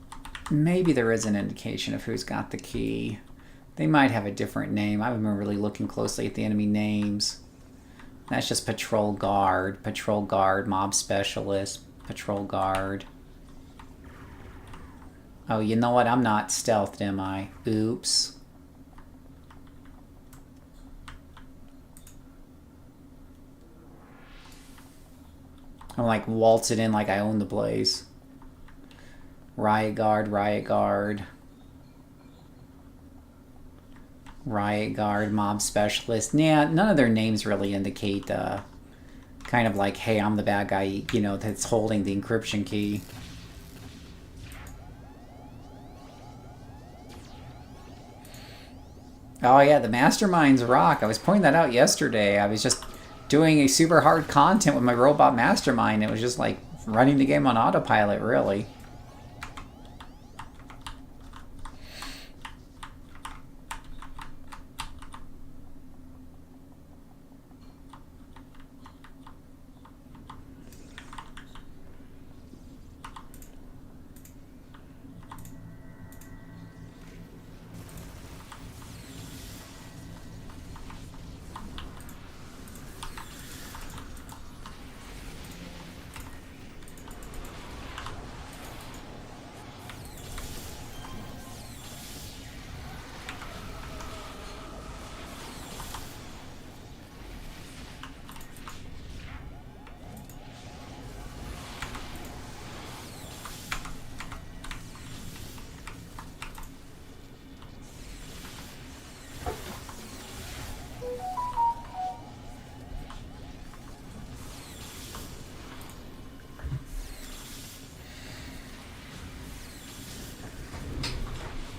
maybe there is an indication of who's got the key. They might have a different name. I haven't been really looking closely at the enemy names. That's just patrol guard, mob specialist, patrol guard. Oh, you know what? I'm not stealthed, am I? Oops. I'm like waltzing in like I own the place. Riot guard, riot guard. Riot guard, mob specialist. Yeah, none of their names really indicate kind of like, hey, I'm the bad guy, you know, that's holding the encryption key. Oh yeah, the masterminds rock. I was pointing that out yesterday. I was just doing a super hard content with my robot mastermind. It was just like running the game on autopilot, really.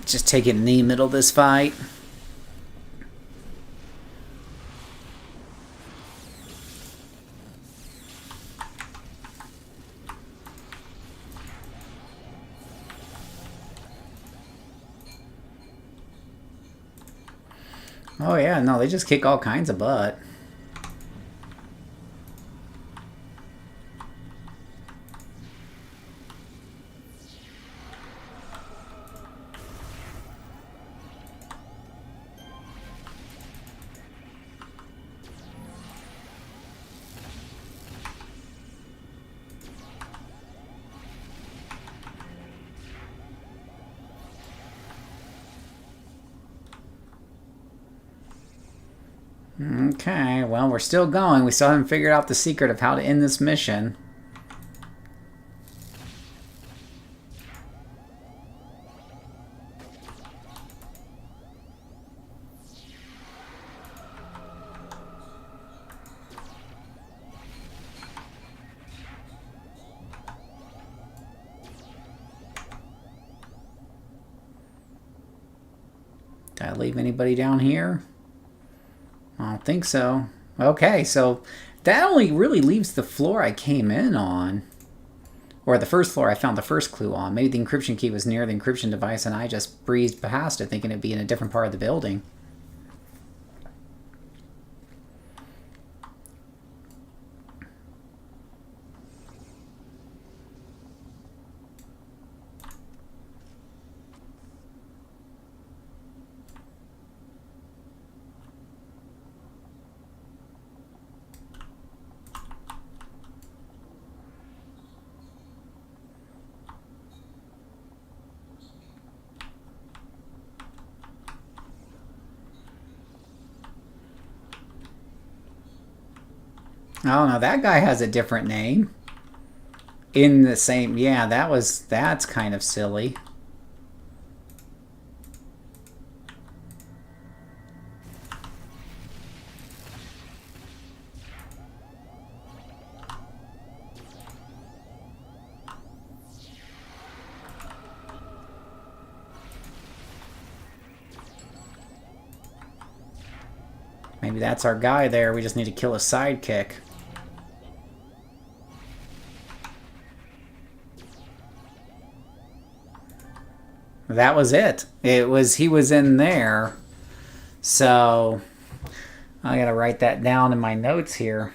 Just take it in the middle of this fight. Oh yeah, no, they just kick all kinds of butt. Okay, well, we're still going. We still haven't figured out the secret of how to end this mission. Did I leave anybody down here? I don't think so. Okay, so that only really leaves the floor I came in on. Or the first floor I found the first clue on. Maybe the encryption key was near the encryption device and I just breezed past it thinking it'd be in a different part of the building. Oh no, that guy has a different name. In the same, yeah, that's kind of silly. Maybe that's our guy there. We just need to kill a sidekick. That was it. He was in there. So I gotta write that down in my notes here.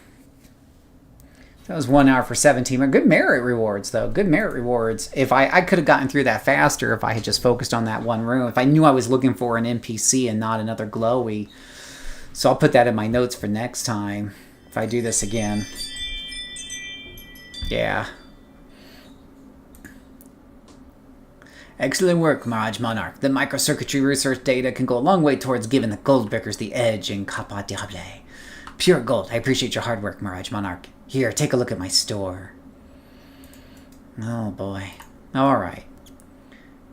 That was 1 hour for 17. Good merit rewards, though. Good merit rewards. If I could have gotten through that faster if I had just focused on that one room. If I knew I was looking for an NPC and not another glowy. So I'll put that in my notes for next time. If I do this again. Yeah. Excellent work, Mirage Monarch. The microcircuitry research data can go a long way towards giving the Goldbrickers the edge in Capa Diable. Pure gold. I appreciate your hard work, Mirage Monarch. Here, take a look at my store. Oh, boy. Alright.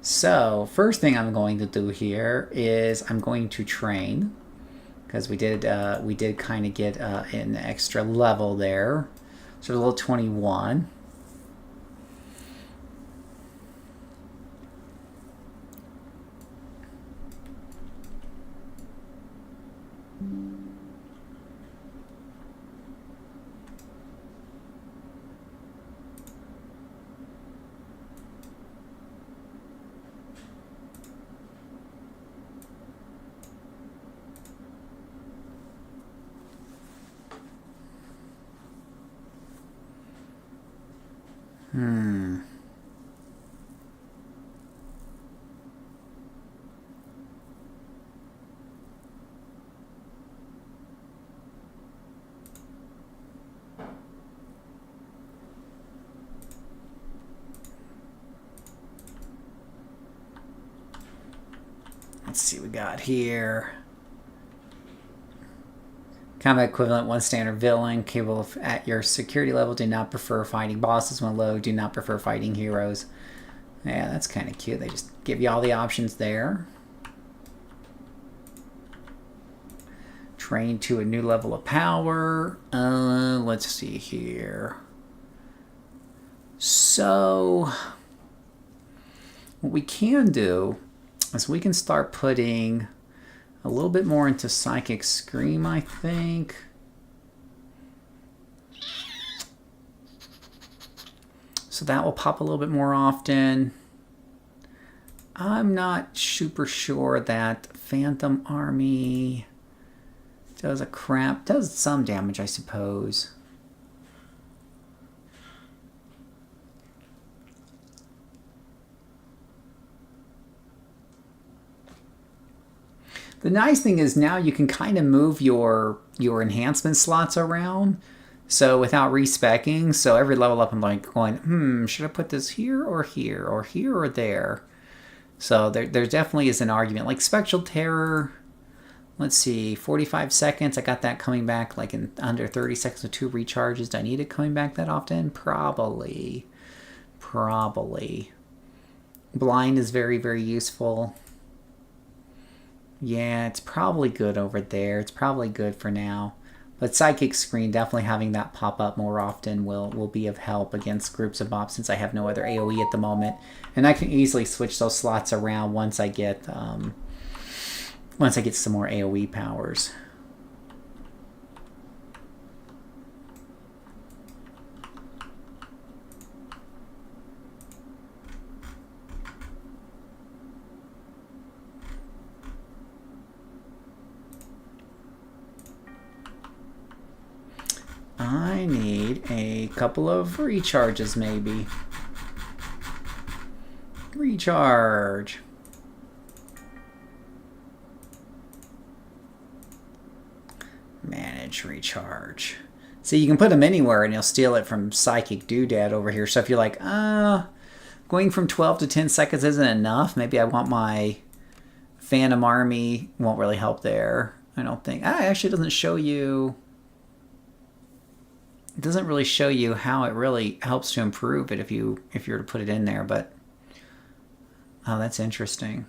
So, first thing I'm going to do here is I'm going to train. Because we did kind of get an extra level there. So, level 21. Let's see what we got here. Combat equivalent, 1 standard villain, capable of, at your security level, do not prefer fighting bosses when low, do not prefer fighting heroes. Yeah, that's kind of cute. They just give you all the options there. Train to a new level of power. Let's see here. So, what we can do is we can start putting a little bit more into Psychic Scream, I think. So that will pop a little bit more often. I'm not super sure that Phantom Army does does some damage, I suppose. The nice thing is now you can kind of move your enhancement slots around, so without respecking. So every level up I'm like going, should I put this here or here or here or there? So there definitely is an argument. Like Spectral Terror, let's see, 45 seconds. I got that coming back like in under 30 seconds with 2 recharges. Do I need it coming back that often? Probably. Blind is very, very useful. Yeah, it's probably good over there. It's probably good for now. But Psychic Screen, definitely having that pop up more often will be of help against groups of mobs since I have no other AoE at the moment. And I can easily switch those slots around once I get some more AoE powers. I need a couple of recharges, maybe. Recharge. Manage recharge. See, you can put them anywhere and you'll steal it from Psychic Doodad over here. So if you're like, going from 12 to 10 seconds isn't enough, maybe I want my Phantom Army, won't really help there. I don't think. It actually doesn't show you. It doesn't really show you how it really helps to improve it if you were to put it in there, but oh, that's interesting.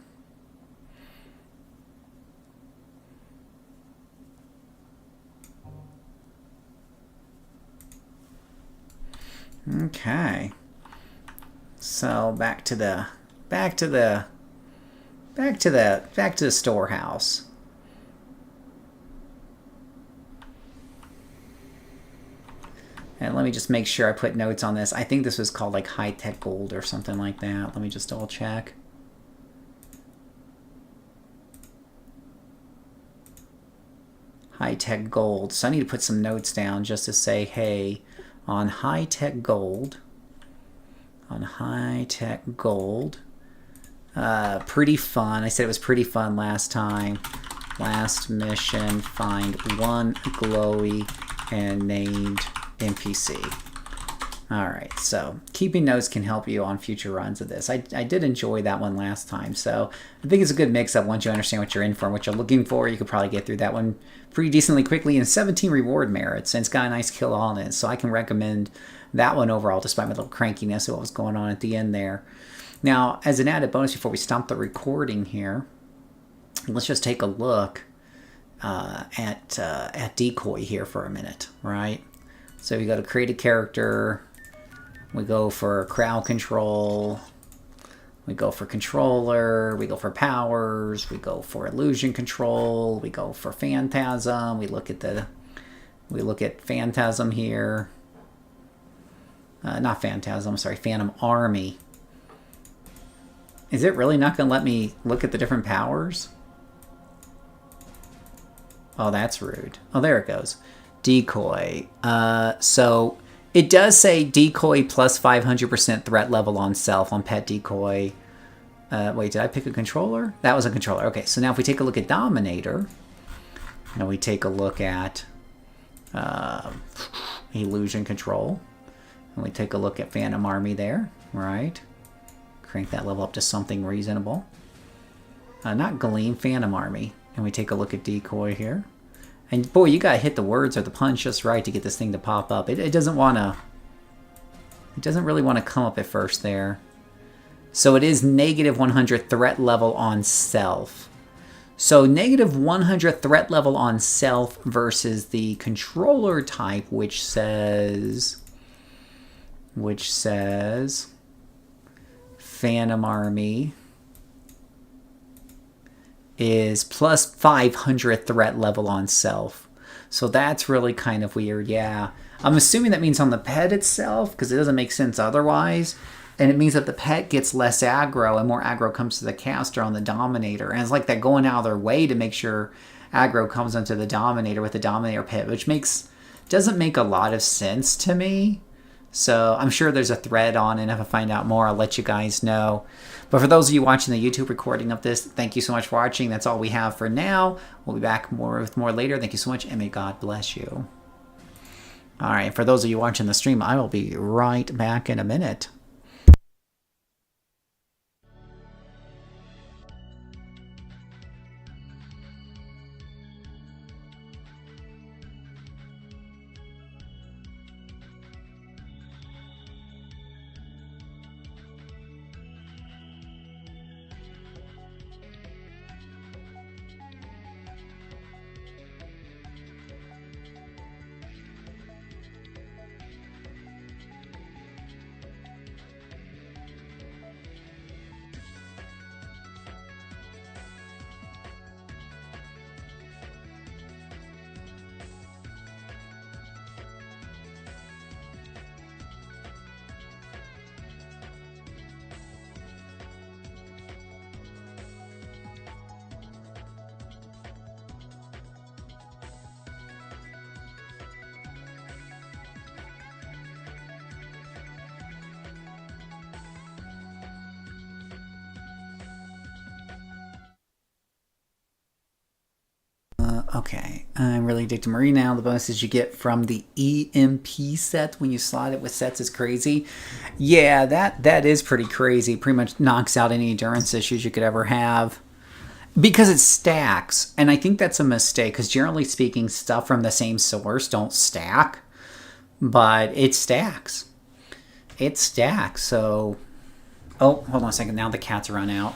Okay. So back to the storehouse. And let me just make sure I put notes on this. I think this was called like high-tech gold or something like that. Let me just double check. High-tech gold. So I need to put some notes down just to say, hey, on high-tech gold, pretty fun. I said it was pretty fun last time. Last mission, find one glowy and named NPC. Alright, so keeping notes can help you on future runs of this. I did enjoy that one last time, so I think it's a good mix-up once you understand what you're in for and what you're looking for. You could probably get through that one pretty decently quickly, and 17 reward merits, and it's got a nice kill on it, so I can recommend that one overall, despite my little crankiness of what was going on at the end there. Now, as an added bonus before we stop the recording here, let's just take a look at decoy here for a minute, right? So we go to create a character, we go for crowd control, we go for controller, we go for powers, we go for illusion control, we go for phantasm, we look at phantasm here. Not phantasm, sorry, phantom army. Is it really not going to let me look at the different powers? Oh, that's rude. Oh, there it goes. Decoy. So it does say decoy plus 500% threat level on self on pet decoy. Wait, did I pick a controller? That was a controller. Okay, so now if we take a look at Dominator, and we take a look at illusion control, and we take a look at Phantom Army there, right? Crank that level up to something reasonable. Not Gleam, Phantom Army. And we take a look at decoy here. And boy, you gotta hit the words or the punch just right to get this thing to pop up. It doesn't really want to come up at first there. So it is negative 100 threat level on self. So negative 100 threat level on self versus the controller type, which says Phantom Army is plus 500 threat level on self. So that's really kind of weird, yeah. I'm assuming that means on the pet itself, because it doesn't make sense otherwise. And it means that the pet gets less aggro, and more aggro comes to the caster on the Dominator. And it's like they're going out of their way to make sure aggro comes onto the Dominator with the Dominator pet, which doesn't make a lot of sense to me. So I'm sure there's a thread on it, and if I find out more, I'll let you guys know. But for those of you watching the YouTube recording of this, thank you so much for watching. That's all we have for now. We'll be back with more later. Thank you so much, and may God bless you. All right, for those of you watching the stream, I will be right back in a minute. Okay, I'm really addicted to Marie now. The bonuses you get from the EMP set when you slot it with sets is crazy. Yeah, that is pretty crazy. Pretty much knocks out any endurance issues you could ever have. Because it stacks, and I think that's a mistake, because generally speaking, stuff from the same source don't stack. but it stacks. It stacks, so... Oh, hold on a second. Now the cat's run out.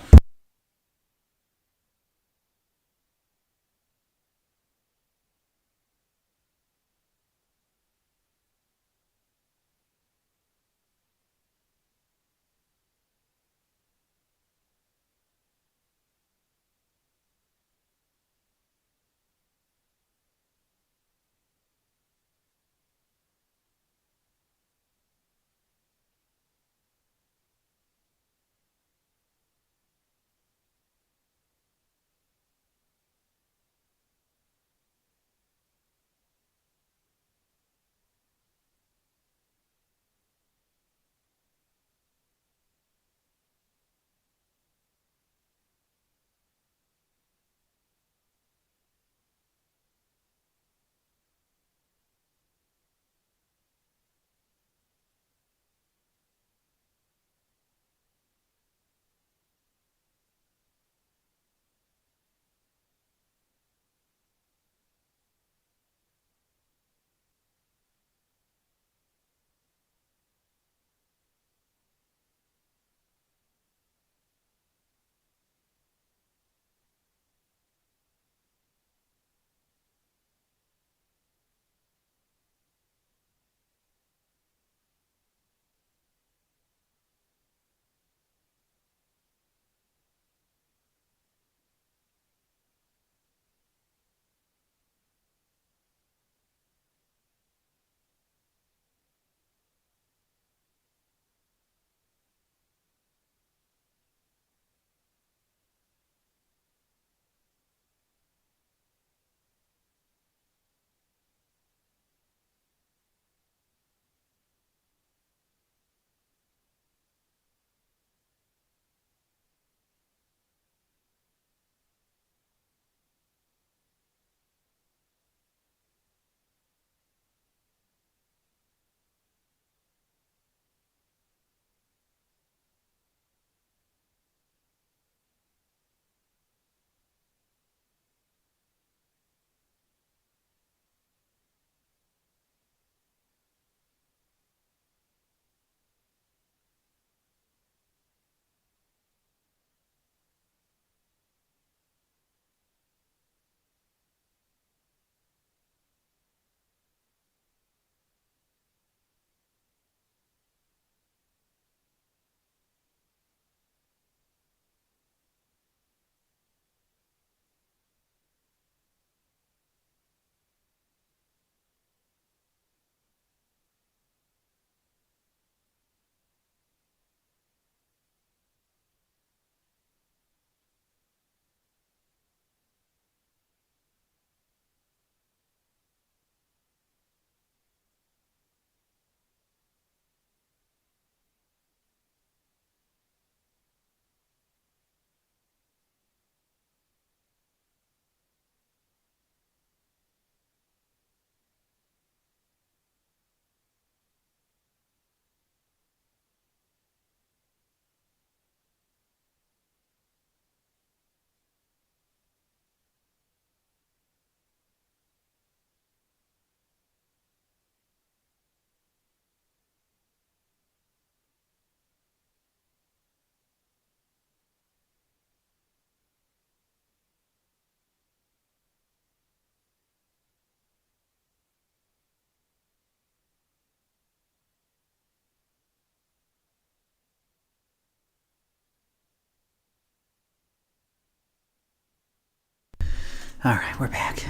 Alright, we're back.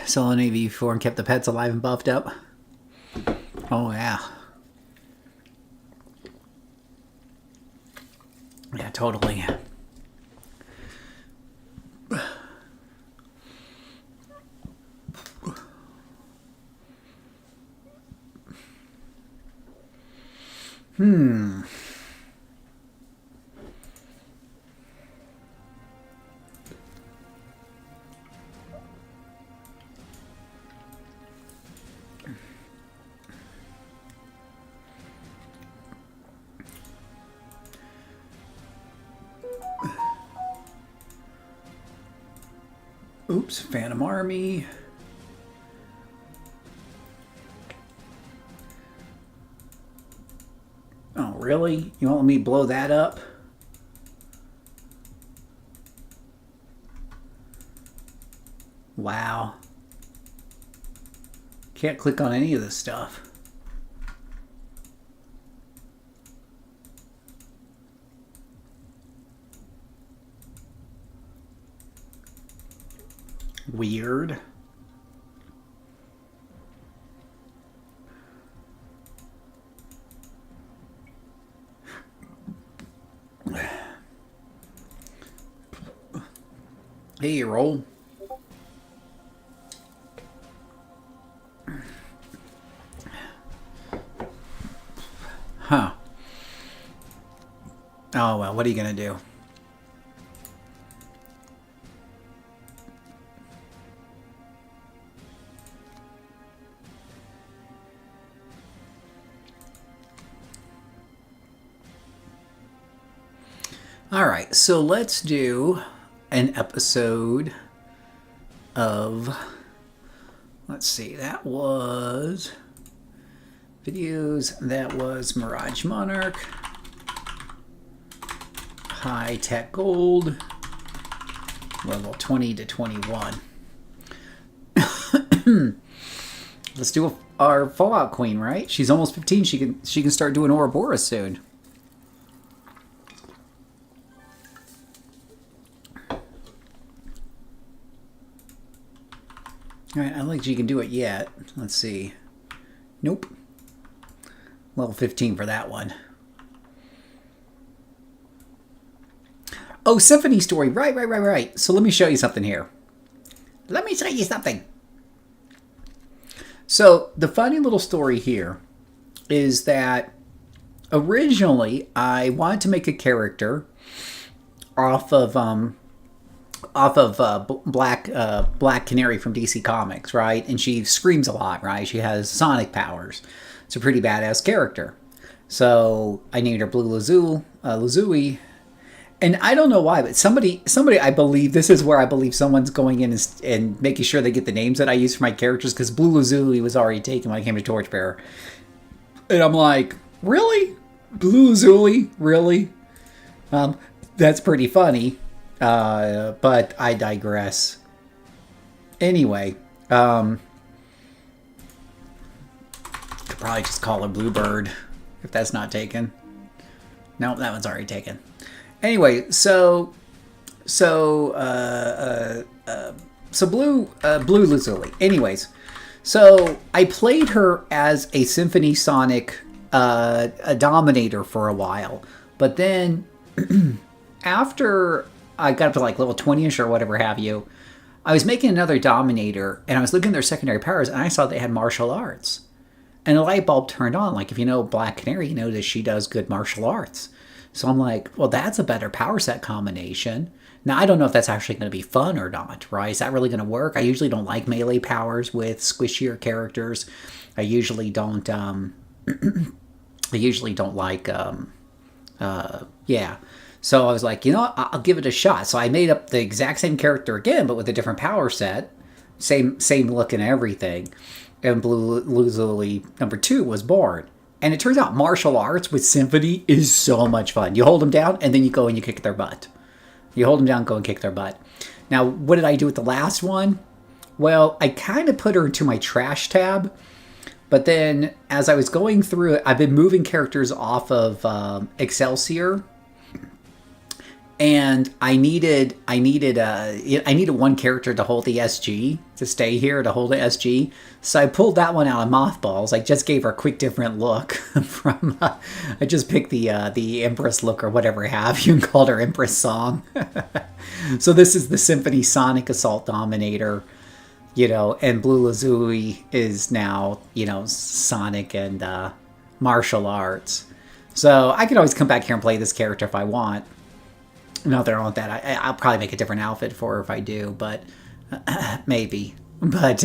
Solo Navy before and kept the pets alive and buffed up. Oh, yeah. Yeah, totally. Oops, Phantom Army. Really? You won't let me blow that up? Wow. Can't click on any of this stuff. Weird. Hey, roll. Huh. Oh, well, what are you going to do? All right, so let's do an episode of, let's see, that was videos, that was Mirage Monarch, High Tech Gold, level 20 to 21. Let's do our Fallout Queen, right? She's almost 15. She can start doing Ouroboros soon. All right, I don't think she can do it yet. Let's see. Nope. Level 15 for that one. Oh, Symphony Story. Right. So let me show you something here. Let me show you something. So the funny little story here is that originally I wanted to make a character off of Black Canary from DC Comics, right? And she screams a lot, right? She has sonic powers. It's a pretty badass character. So I named her Blue Lazuli. And I don't know why, but somebody, I believe, this is where I believe someone's going in and making sure they get the names that I use for my characters, because Blue Lazuli was already taken when I came to Torchbearer. And I'm like, really? Blue Lazuli? Really? That's pretty funny. But I digress. Anyway, could probably just call her Bluebird if that's not taken. No, that one's already taken. Anyway, so Blue Lazuli. Anyways, so I played her as a Symphony Sonic a Dominator for a while, but then after I got up to like level 20ish or whatever have you, I was making another Dominator, and I was looking at their secondary powers, and I saw they had martial arts. And a light bulb turned on. Like, if you know Black Canary, you know that she does good martial arts. So I'm like, well, that's a better power set combination. Now, I don't know if that's actually going to be fun or not, right? Is that really going to work? I usually don't like melee powers with squishier characters. I usually don't, like, yeah. So I was like, you know what? I'll give it a shot. So I made up the exact same character again, but with a different power set. Same look and everything. And Blue Lazuli #2 was born. And it turns out martial arts with Symphony is so much fun. You hold them down, and then you go and you kick their butt. You hold them down, go and kick their butt. Now, what did I do with the last one? Well, I kind of put her into my trash tab. But then, as I was going through it, I've been moving characters off of Excelsior. And I needed one character to hold the SG, to stay here, to hold the SG. So I pulled that one out of mothballs. I just gave her a quick different look from, I just picked the Empress look or whatever have you and called her Empress Song. So this is the Symphony Sonic Assault Dominator, and Blue Lazuli is now, Sonic and martial arts. So I can always come back here and play this character if I want. Not that I want that. I'll probably make a different outfit for her if I do, but maybe. But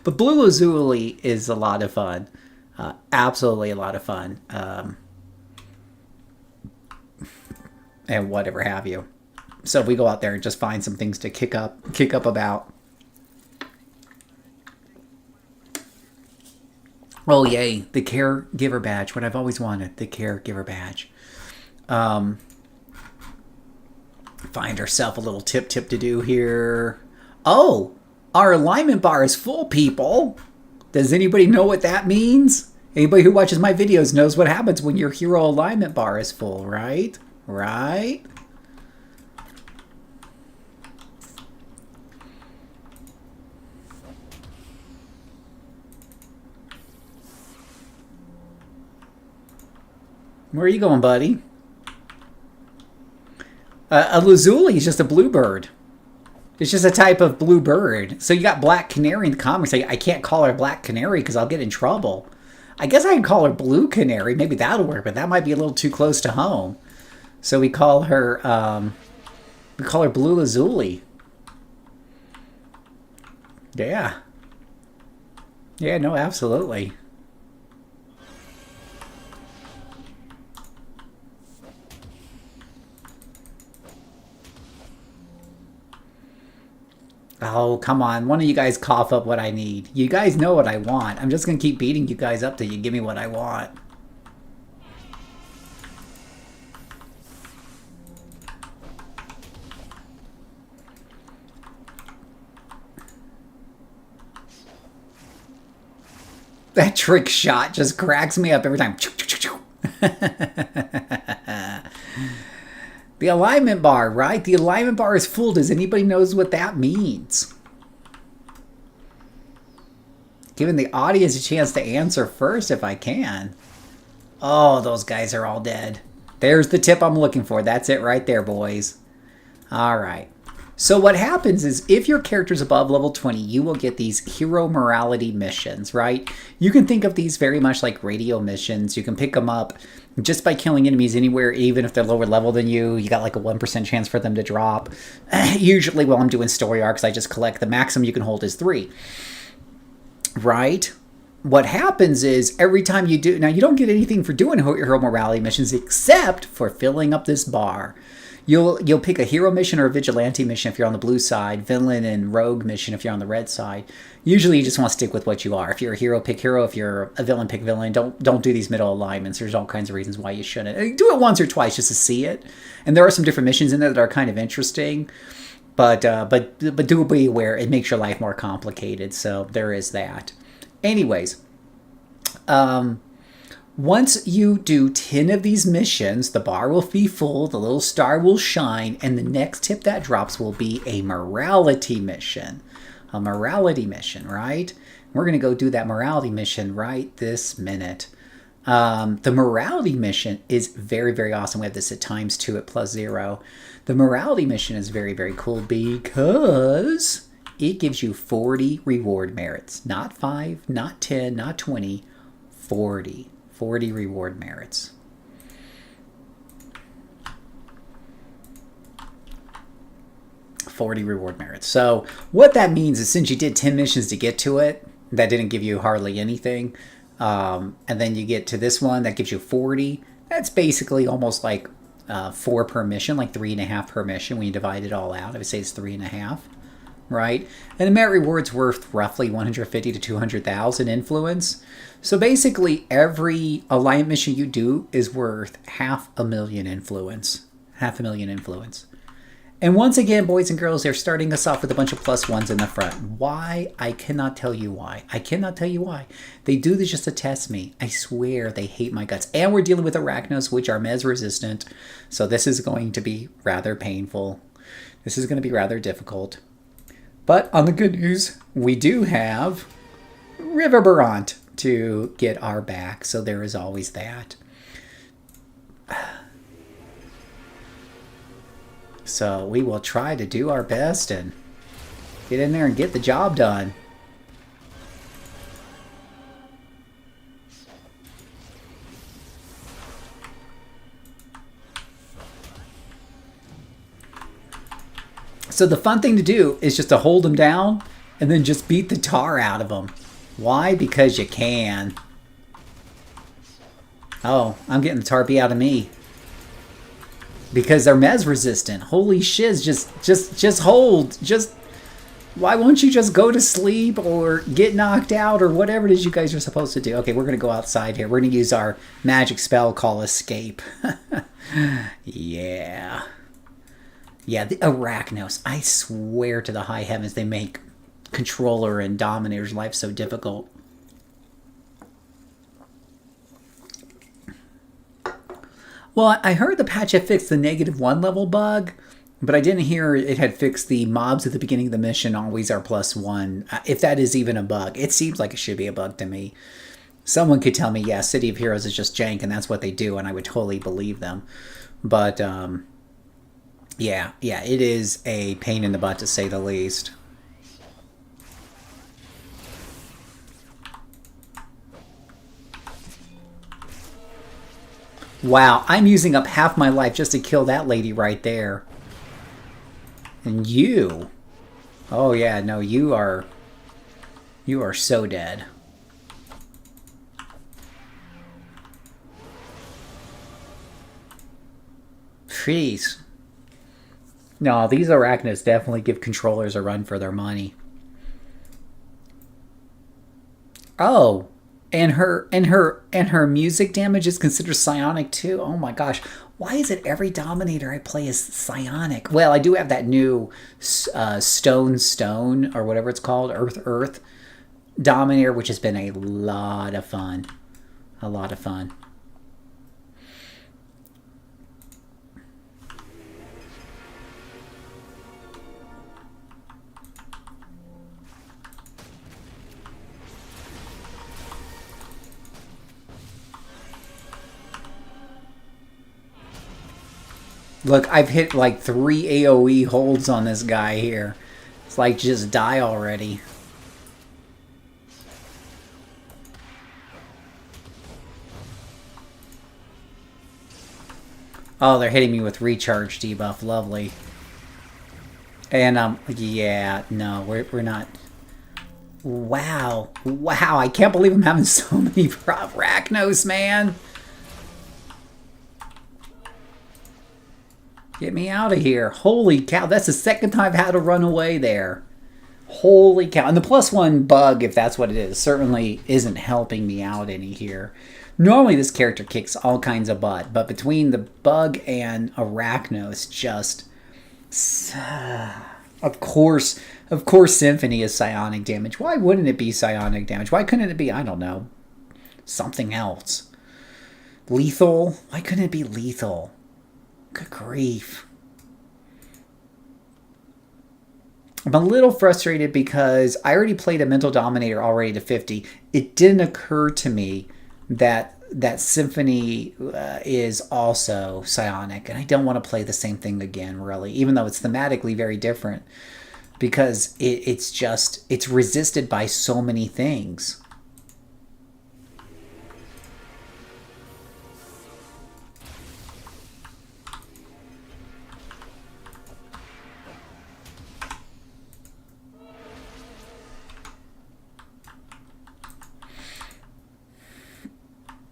but Blue Lazuli is a lot of fun. Absolutely a lot of fun. And whatever have you. So if we go out there and just find some things to kick up about. Oh, yay. The caregiver badge. What I've always wanted. The caregiver badge. Find ourselves a little tip to do here. Oh, our alignment bar is full, people. Does anybody know what that means? Anybody who watches my videos knows what happens when your hero alignment bar is full, right? Right? Where are you going, buddy? A lazuli is just a bluebird. It's just a type of bluebird. So you got black canary in the comics. I can't call her black canary because I'll get in trouble. I guess I can call her blue canary. Maybe that'll work, but that might be a little too close to home. So we call her blue lazuli. Yeah. Yeah, no, absolutely. Oh, come on. One of you guys cough up what I need. You guys know what I want. I'm just going to keep beating you guys up till you give me what I want. That trick shot just cracks me up every time. The alignment bar, right? The alignment bar is full. Does anybody knows what that means? Giving the audience a chance to answer first if I can. Oh, those guys are all dead. There's the tip I'm looking for. That's it right there, boys. All right. So what happens is if your character's above level 20, you will get these hero morality missions, right? You can think of these very much like radio missions. You can pick them up just by killing enemies anywhere, even if they're lower level than you. You got like a 1% chance for them to drop. Usually while I'm doing story arcs, I just collect. The maximum you can hold is 3, right? What happens is every time you do... Now, you don't get anything for doing hero morality missions except for filling up this bar. You'll pick a hero mission or a vigilante mission if you're on the blue side, villain and rogue mission if you're on the red side. Usually you just want to stick with what you are. If you're a hero, pick hero. If you're a villain, pick villain. Don't do these middle alignments. There's all kinds of reasons why you shouldn't. Do it once or twice just to see it. And there are some different missions in there that are kind of interesting. But do be aware, it makes your life more complicated. So there is that. Anyways, once you do 10 of these missions, the bar will be full, the little star will shine, and the next tip that drops will be a morality mission. A morality mission, right? We're going to go do that morality mission right this minute. The morality mission is very, very awesome. We have this at ×2 at +0. The morality mission is very, very cool because it gives you 40 reward merits. Not 5, not 10, not 20, 40. 40 reward merits. So what that means is since you did 10 missions to get to it, that didn't give you hardly anything. And then you get to this one, that gives you 40. That's basically almost like 4 per mission, like 3.5 per mission when you divide it all out. I would say it's 3.5. Right? And the merit reward's worth roughly 150 to 200,000 influence. So basically, every alignment mission you do is worth 500,000 influence. 500,000 influence. And once again, boys and girls, they're starting us off with a bunch of +1s in the front. Why? I cannot tell you why. I cannot tell you why. They do this just to test me. I swear they hate my guts. And we're dealing with Arachnos, which are Mez resistant. So this is going to be rather painful. This is going to be rather difficult. But on the good news, we do have River Barant to get our back. So there is always that. So we will try to do our best and get in there and get the job done. So the fun thing to do is just to hold them down and then just beat the tar out of them. Why? Because you can. Oh, I'm getting the tar beat out of me. Because they're Mez resistant. Holy shiz, just hold. Just Why won't you just go to sleep or get knocked out or whatever it is you guys are supposed to do? Okay, we're going to go outside here. We're going to use our magic spell called Escape. Yeah. Yeah, the Arachnos. I swear to the high heavens, they make Controller and Dominator's life so difficult. Well, I heard the patch had fixed the -1 level bug, but I didn't hear it had fixed the mobs at the beginning of the mission always are +1. If that is even a bug. It seems like it should be a bug to me. Someone could tell me, yeah, City of Heroes is just jank and that's what they do, and I would totally believe them. But, yeah, it is a pain in the butt to say the least. Wow, I'm using up half my life just to kill that lady right there. And you... Oh yeah, no, you are so dead. Jeez. No, these Arachnids definitely give controllers a run for their money. Oh, and her music damage is considered psionic too. Oh my gosh. Why is it every Dominator I play is psionic? Well, I do have that new Stone, or whatever it's called, Earth Dominator, which has been a lot of fun. A lot of fun. Look, I've hit like 3 AoE holds on this guy here. It's like, just die already. Oh, they're hitting me with recharge debuff. Lovely. And, yeah, no, we're not... Wow. Wow, I can't believe I'm having so many Arachnos, man. Get me out of here. Holy cow, that's the second time I've had to run away there. Holy cow. And the +1 bug, if that's what it is, certainly isn't helping me out any here. Normally this character kicks all kinds of butt, but between the bug and Arachnos, just... Of course Symphony is psionic damage. Why wouldn't it be psionic damage? Why couldn't it be, I don't know, something else? Lethal? Why couldn't it be lethal? Good grief. I'm a little frustrated because I already played a Mental Dominator already to 50. It didn't occur to me that Symphony is also psionic, and I don't want to play the same thing again, really, even though it's thematically very different, because it's resisted by so many things.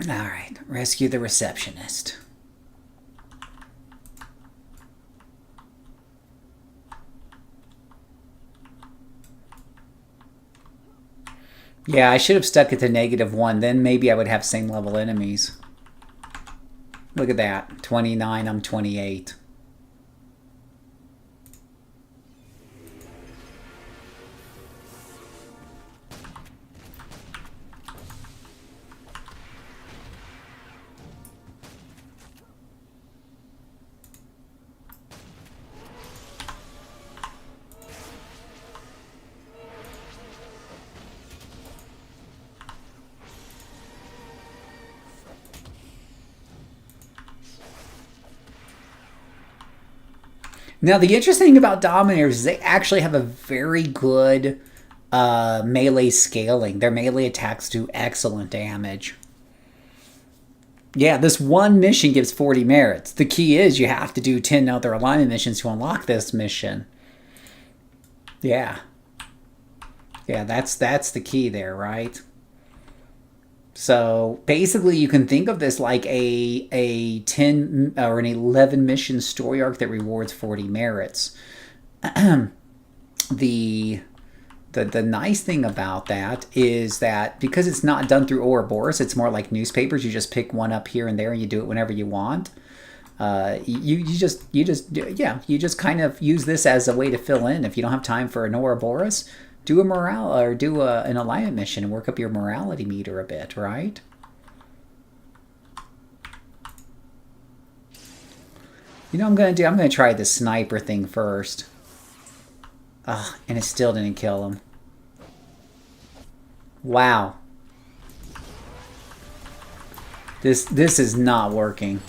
Alright, rescue the receptionist. Yeah, I should have stuck it to -1, then maybe I would have same level enemies. Look at that, 29, I'm 28. Now, the interesting thing about Dominators is they actually have a very good melee scaling. Their melee attacks do excellent damage. Yeah, this one mission gives 40 merits. The key is you have to do 10 other alignment missions to unlock this mission. Yeah. Yeah, that's the key there, right? So basically you can think of this like a 10 or an 11 mission story arc that rewards 40 merits. The The nice thing about that is that because it's not done through Ouroboros, it's more like newspapers. You just pick one up here and there, and you do it whenever you want. You just kind of use this as a way to fill in. If you don't have time for an Ouroboros, do a morale or do an alignment mission and work up your morality meter a bit, right? You know what I'm gonna do? I'm gonna try the sniper thing first. Ugh, and it still didn't kill him. Wow. This is not working.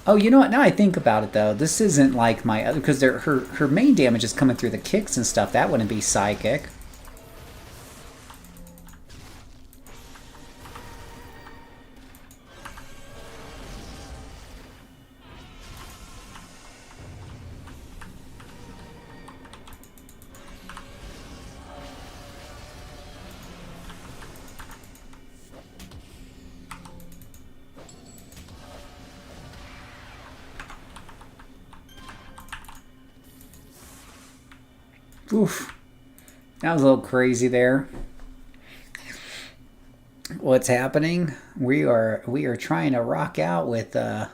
Oh, you know what? Now I think about it, though, this isn't like my other, because her main damage is coming through the kicks and stuff. That wouldn't be psychic. Oof. That was a little crazy there. What's happening? We are trying to rock out with our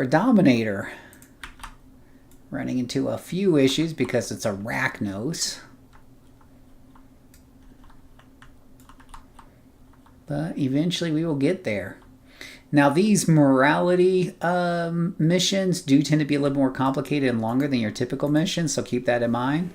Dominator. Running into a few issues because it's Arachnos. But eventually we will get there. Now these morality missions do tend to be a little more complicated and longer than your typical missions, so keep that in mind.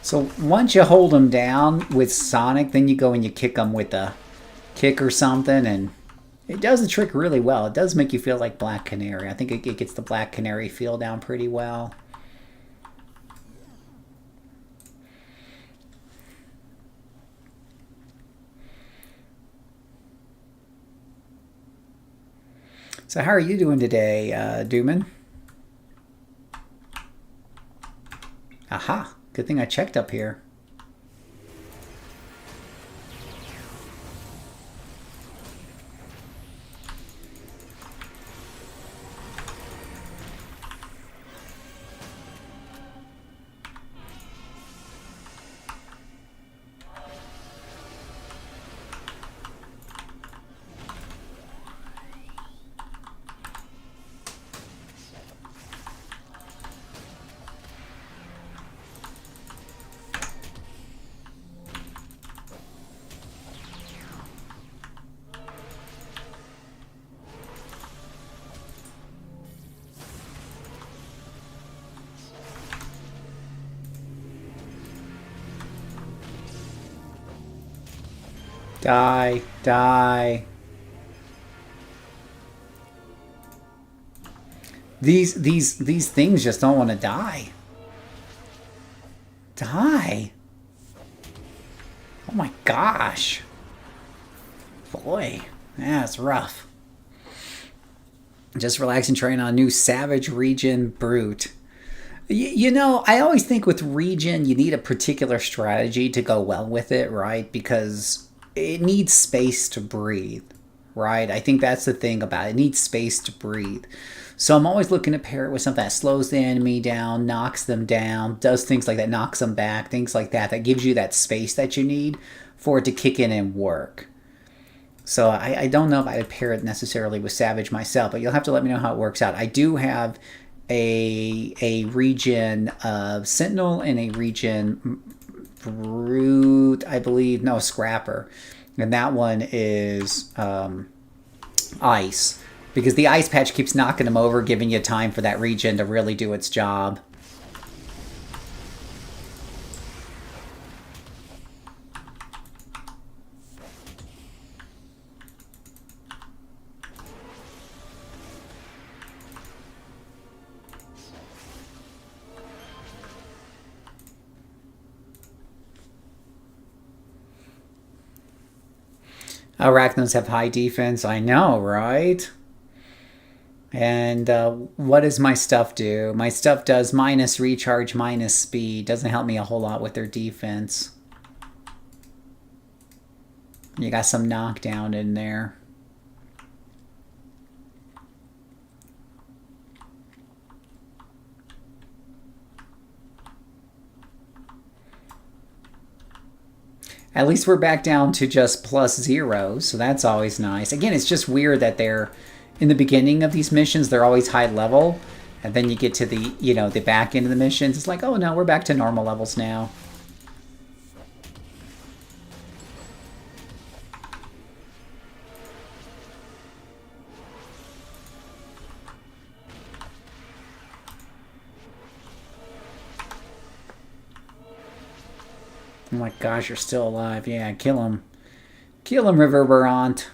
So once you hold them down with Sonic, then you go and you kick them with a kick or something, and it does the trick really well. It does make you feel like Black Canary. I think it gets the Black Canary feel down pretty well. So how are you doing today, Dooman? Aha. Good thing I checked up here. Die, die. These things just don't want to die. Die. Oh my gosh. Boy, that's rough. Just relax and train on a new Savage Regen Brute. You know, I always think with Regen, you need a particular strategy to go well with it, right? Because it needs space to breathe, right? I think that's the thing about it. It needs space to breathe. So I'm always looking to pair it with something that slows the enemy down, knocks them down, does things like that, knocks them back, things like that, that gives you that space that you need for it to kick in and work. So I don't know if I'd pair it necessarily with Savage myself, but you'll have to let me know how it works out. I do have a Regen Sentinel and a Regen Brute, I believe. No, Scrapper. And that one is Ice. Because the Ice Patch keeps knocking them over, giving you time for that Regen to really do its job. Arachnos have high defense. I know, right? And what does my stuff do? My stuff does minus recharge, minus speed. Doesn't help me a whole lot with their defense. You got some knockdown in there. At least we're back down to just +0, so that's always nice. Again, it's just weird that they're, in the beginning of these missions, they're always high level, and then you get to the, the back end of the missions, it's like, oh no, we're back to normal levels now. Oh my gosh, you're still alive. Yeah, kill him. Kill him, Reverberant.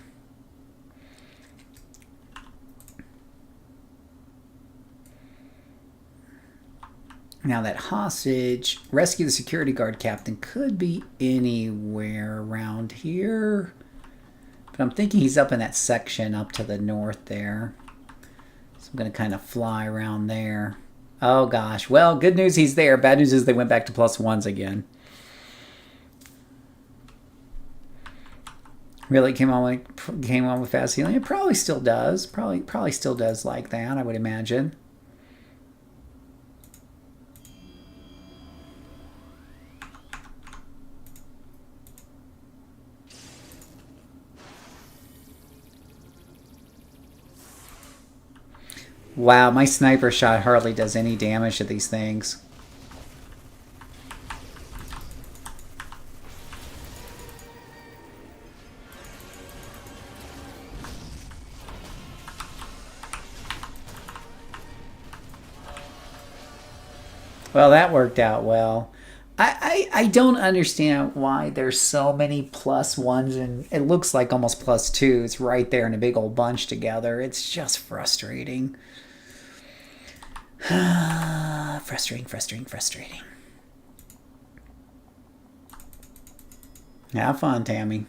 Now that hostage, rescue the security guard captain, could be anywhere around here. But I'm thinking he's up in that section up to the north there. So I'm going to kind of fly around there. Oh gosh. Well, good news he's there. Bad news is they went back to +1s again. Really came on with fast healing. It probably still does. Probably still does like that, I would imagine. Wow, my sniper shot hardly does any damage to these things. Well, that worked out well. I don't understand why there's so many +1s and it looks like almost +2s right there in a big old bunch together. It's just frustrating. Frustrating. Have fun, Tammy.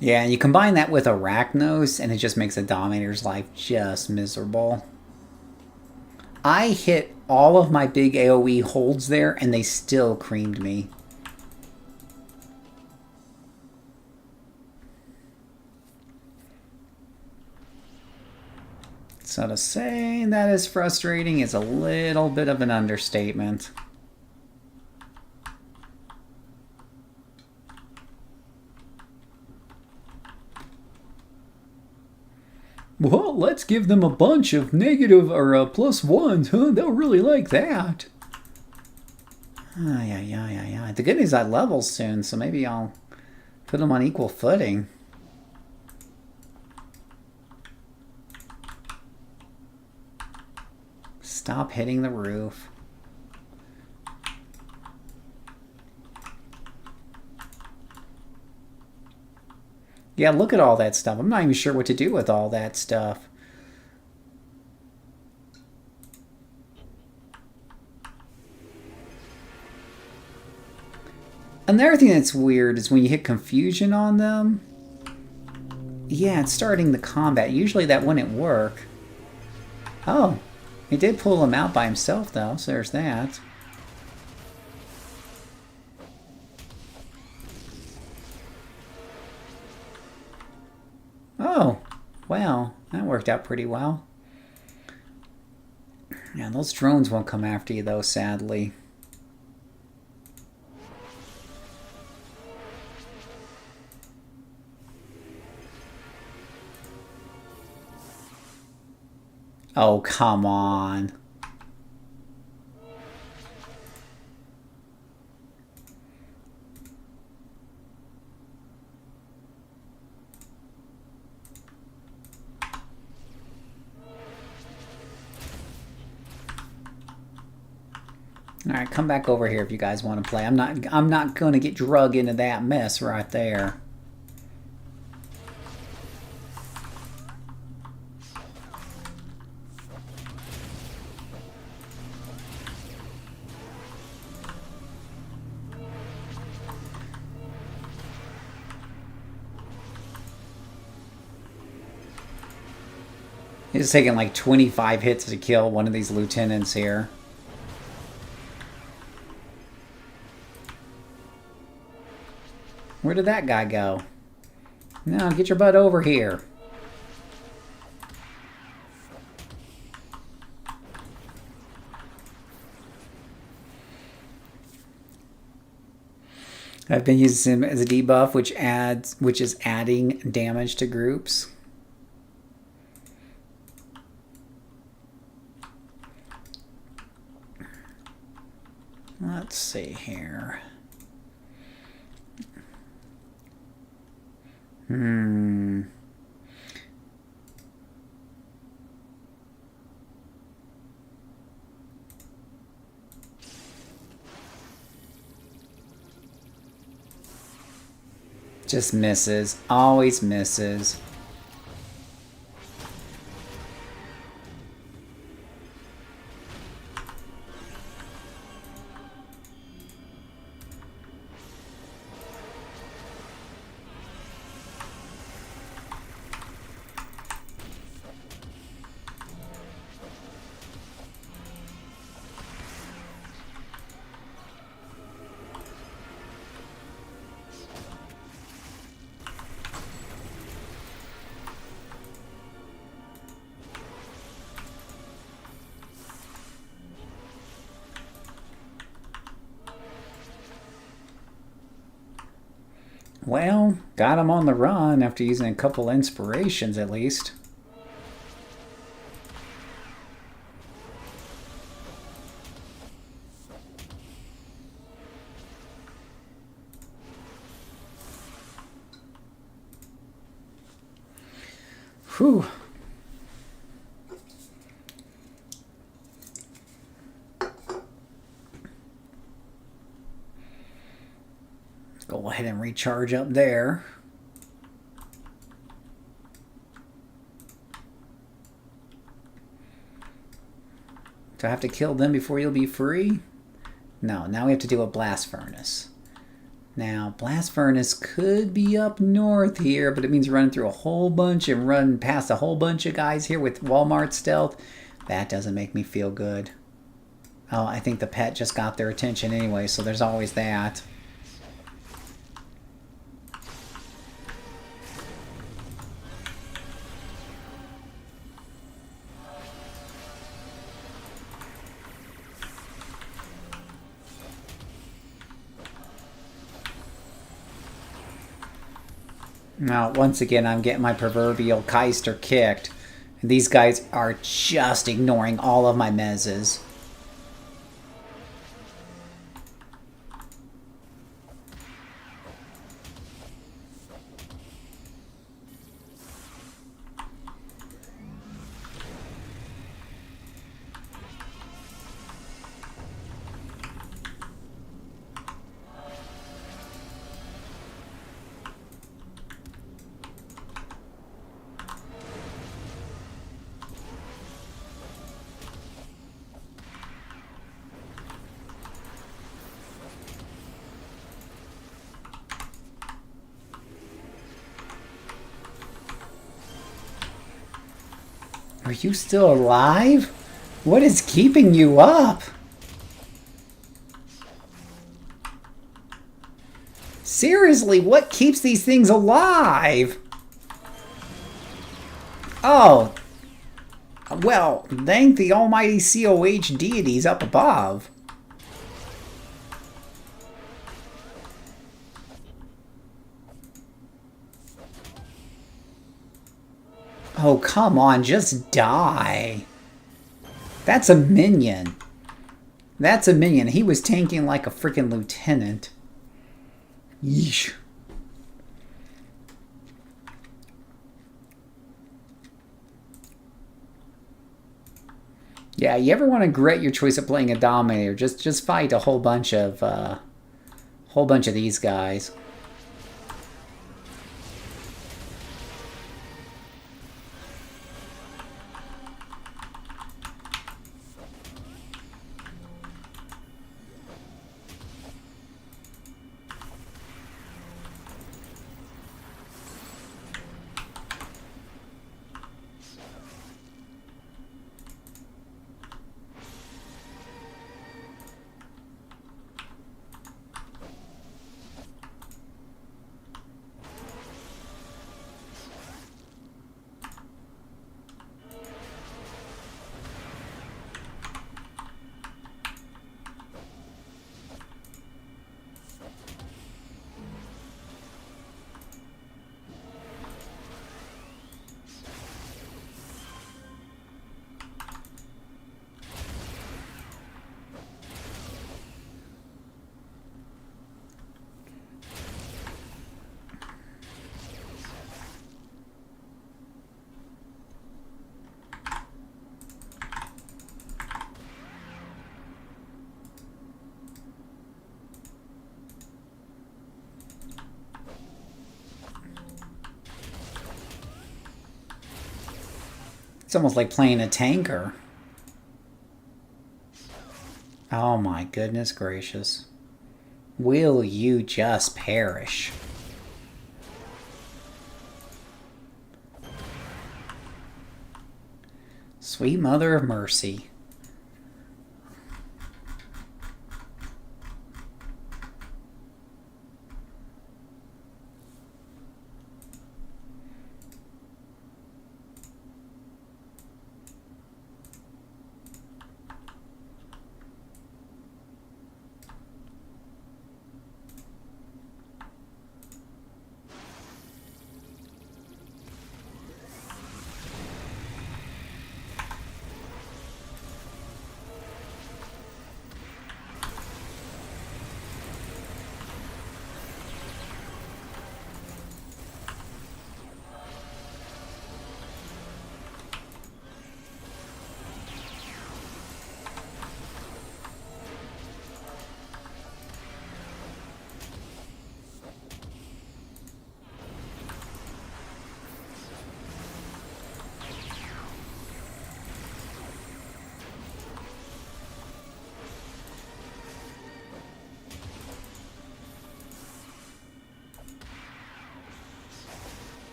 Yeah, and you combine that with Arachnos, and it just makes a Dominator's life just miserable. I hit all of my big AoE holds there, and they still creamed me. So to say that is frustrating is a little bit of an understatement. Well, let's give them a bunch of negative or +1s, huh? They'll really like that. Yeah. The good news is I level soon, so maybe I'll put them on equal footing. Stop hitting the roof. Yeah, look at all that stuff. I'm not even sure what to do with all that stuff. Another thing that's weird is when you hit confusion on them. Yeah, it's starting the combat. Usually that wouldn't work. Oh, he did pull him out by himself though, so there's that. Oh, wow, that worked out pretty well. Yeah, those drones won't come after you though, sadly. Oh, come on. All right, come back over here if you guys want to play. I'm not going to get drug into that mess right there. He's taking like 25 hits to kill one of these lieutenants here. Where did that guy go? No, get your butt over here. I've been using him as a debuff, which is adding damage to groups. Let's see here. Just misses. Always misses. Well, got him on the run after using a couple inspirations at least. Whew. Go ahead and recharge up there. Do I have to kill them before you'll be free? No, now we have to do a blast furnace. Now, blast furnace could be up north here, but it means running through a whole bunch and run past a whole bunch of guys here with Walmart stealth. That doesn't make me feel good. Oh, I think the pet just got their attention anyway, so there's always that. Now, once again, I'm getting my proverbial Keister kicked. And these guys are just ignoring all of my mezzes. Are you still alive? What is keeping you up? Seriously, what keeps these things alive? Oh. Well, thank the almighty COH deities up above. Oh, come on, just die. That's a minion. That's a minion. He was tanking like a freaking lieutenant. Yeesh. Yeah, you ever want to regret your choice of playing a Dominator? Just fight a whole bunch of these guys. It's almost like playing a tanker. Oh my goodness gracious. Will you just perish? Sweet Mother of Mercy.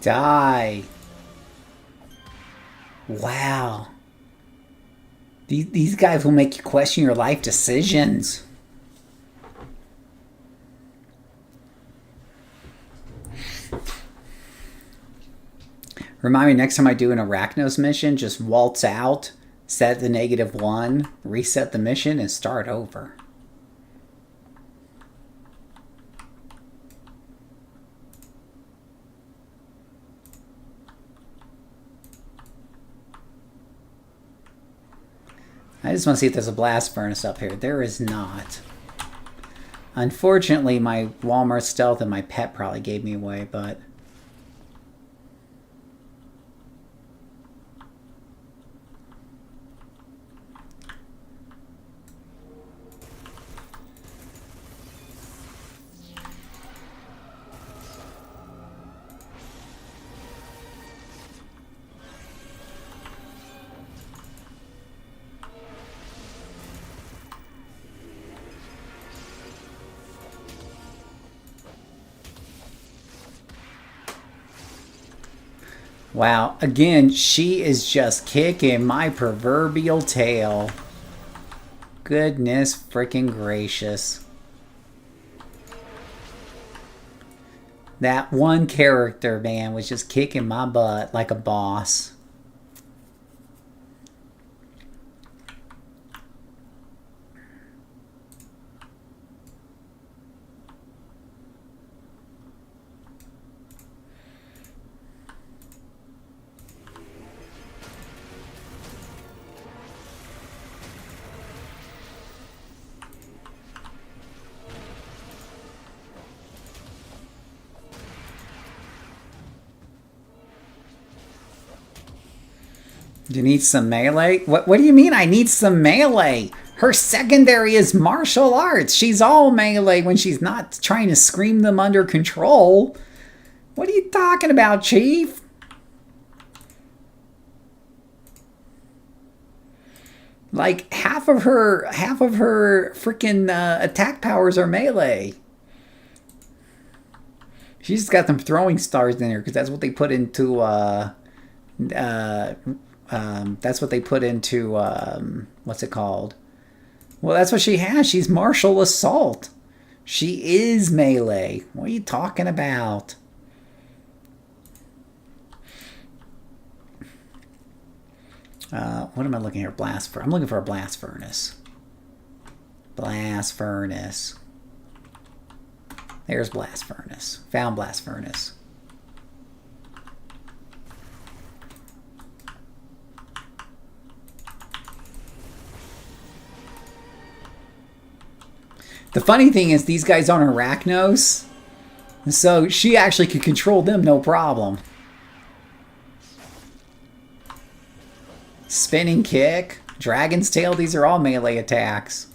Die. Wow. These guys will make you question your life decisions. Remind me next time I do an Arachnos mission, just waltz out, set the -1, reset the mission, and start over. I just want to see if there's a blast furnace up here. There is not. Unfortunately, my Walmart stealth and my pet probably gave me away, but... Wow, again, she is just kicking my proverbial tail. Goodness freaking gracious. That one character, man, was just kicking my butt like a boss. You need some melee? What do you mean I need some melee? Her secondary is martial arts. She's all melee when she's not trying to scream them under control. What are you talking about, Chief? Like half of her freaking attack powers are melee. She's just got them throwing stars in here because that's what they put into that's what they put into what's it called? Well, that's what she has. She's martial assault. She is melee. What are you talking about? What am I looking here? I'm looking for a blast furnace. Blast furnace. There's blast furnace. Found blast furnace. The funny thing is these guys aren't Arachnos, so she actually could control them no problem. Spinning kick, dragon's tail, these are all melee attacks.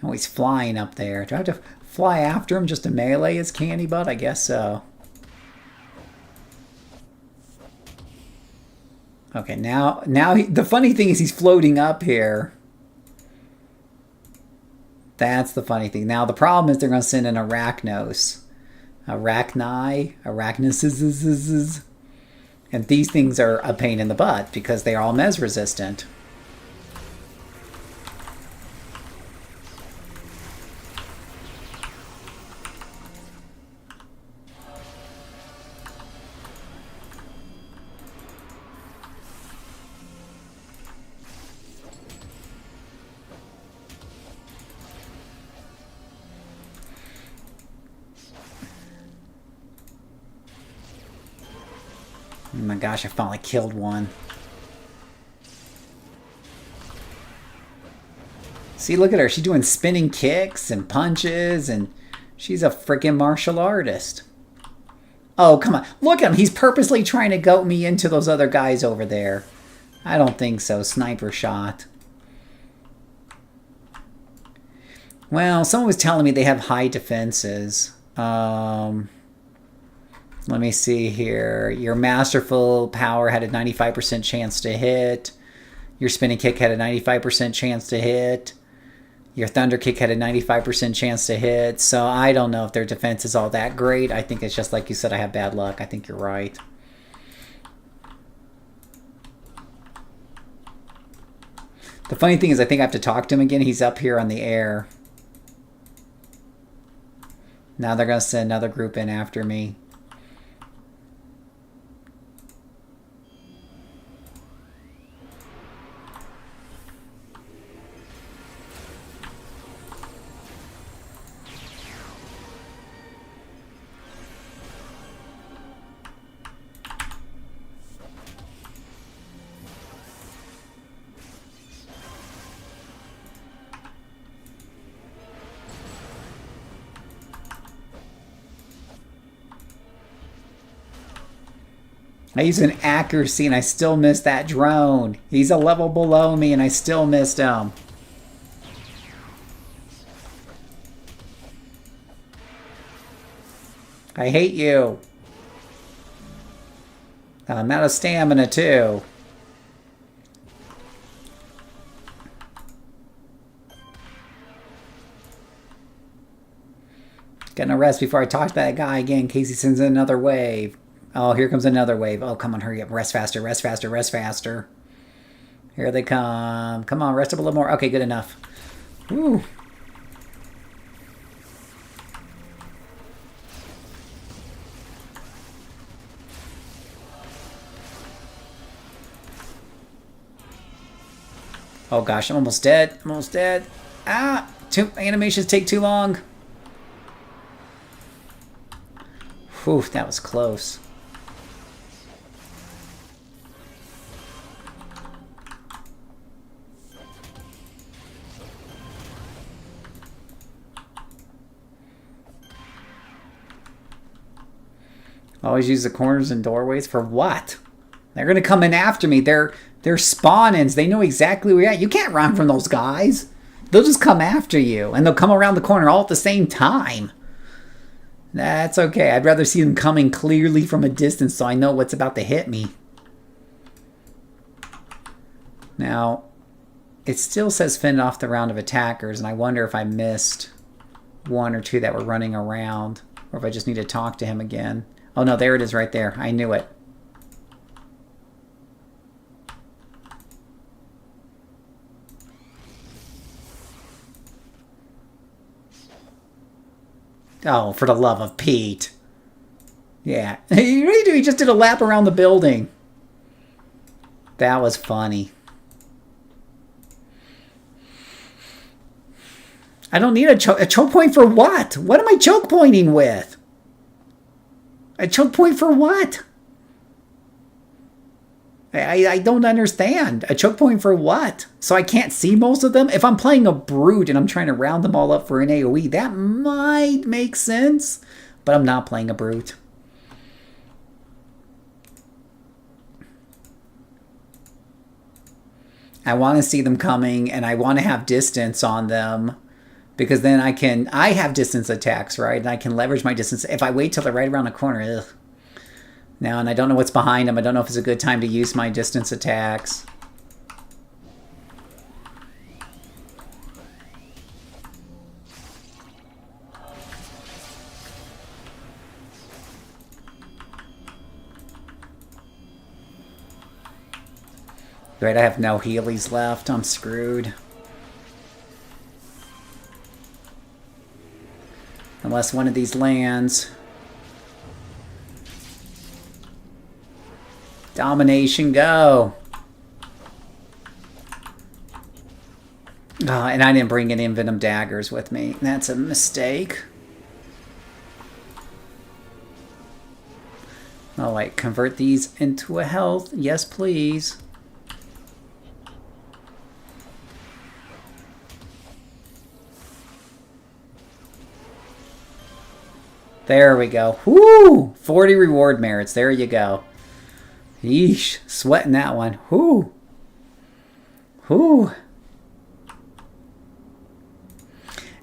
Oh, he's flying up there. Do I have to fly after him just to melee his candy butt? I guess so. Okay, now the funny thing is he's floating up here. That's the funny thing. Now the problem is they're going to send an Arachnos. Arachnos. And these things are a pain in the butt because they're all mez resistant. Oh my gosh, I finally killed one. See, look at her. She's doing spinning kicks and punches, and she's a freaking martial artist. Oh, come on. Look at him. He's purposely trying to goat me into those other guys over there. I don't think so. Sniper shot. Well, someone was telling me they have high defenses. Let me see here. Your masterful power had a 95% chance to hit. Your spinning kick had a 95% chance to hit. Your thunder kick had a 95% chance to hit. So I don't know if their defense is all that great. I think it's just like you said, I have bad luck. I think you're right. The funny thing is I think I have to talk to him again. He's up here on the air. Now they're going to send another group in after me. I used an accuracy and I still missed that drone. He's a level below me and I still missed him. I hate you. I'm out of stamina too. Getting a rest before I talk to that guy again in case he sends in another wave. Oh, here comes another wave. Oh, come on, hurry up. Rest faster, rest faster, rest faster. Here they come. Come on, rest up a little more. Okay, good enough. Woo. Oh gosh, I'm almost dead. I'm almost dead. Ah! Animations take too long. Whew, that was close. Always use the corners and doorways for what? They're gonna come in after me. They're spawn-ins. They know exactly where you're at. You can't run from those guys. They'll just come after you, and they'll come around the corner all at the same time. That's okay. I'd rather see them coming clearly from a distance so I know what's about to hit me. Now, it still says fend off the round of attackers, and I wonder if I missed one or two that were running around, or if I just need to talk to him again. Oh no, there it is right there. I knew it. Oh, for the love of Pete. Yeah. He really do. He just did a lap around the building. That was funny. I don't need a choke point for what? What am I choke pointing with? A choke point for what? I don't understand. A choke point for what? So I can't see most of them? If I'm playing a brute and I'm trying to round them all up for an AoE, that might make sense. But I'm not playing a brute. I want to see them coming and I want to have distance on them. Because then I have distance attacks, right? And I can leverage my distance. If I wait till they're right around the corner, ugh. Now, and I don't know what's behind them. I don't know if it's a good time to use my distance attacks. Great, I have no Heelys left. I'm screwed. Unless one of these lands. Domination, go. Oh, and I didn't bring any Venom Daggers with me. That's a mistake. Oh, wait. Convert these into a health. Yes, please. There we go. Woo! 40 reward merits. There you go. Yeesh. Sweating that one. Whoo. Whoo.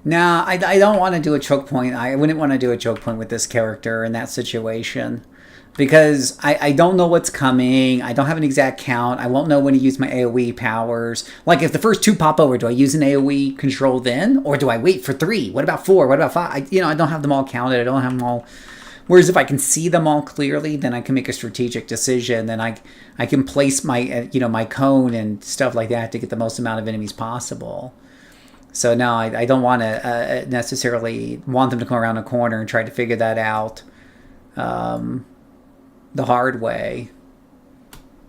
Now, I don't want to do a choke point. I wouldn't want to do a choke point with this character in that situation. Because I don't know what's coming. I don't have an exact count. I won't know when to use my AoE powers. Like, if the first two pop over, do I use an AoE control then? Or do I wait for 3? What about 4? What about 5? I don't have them all counted. I don't have them all... Whereas if I can see them all clearly, then I can make a strategic decision. Then I can place my, my cone and stuff like that to get the most amount of enemies possible. So no, I don't want to necessarily want them to come around a corner and try to figure that out the hard way.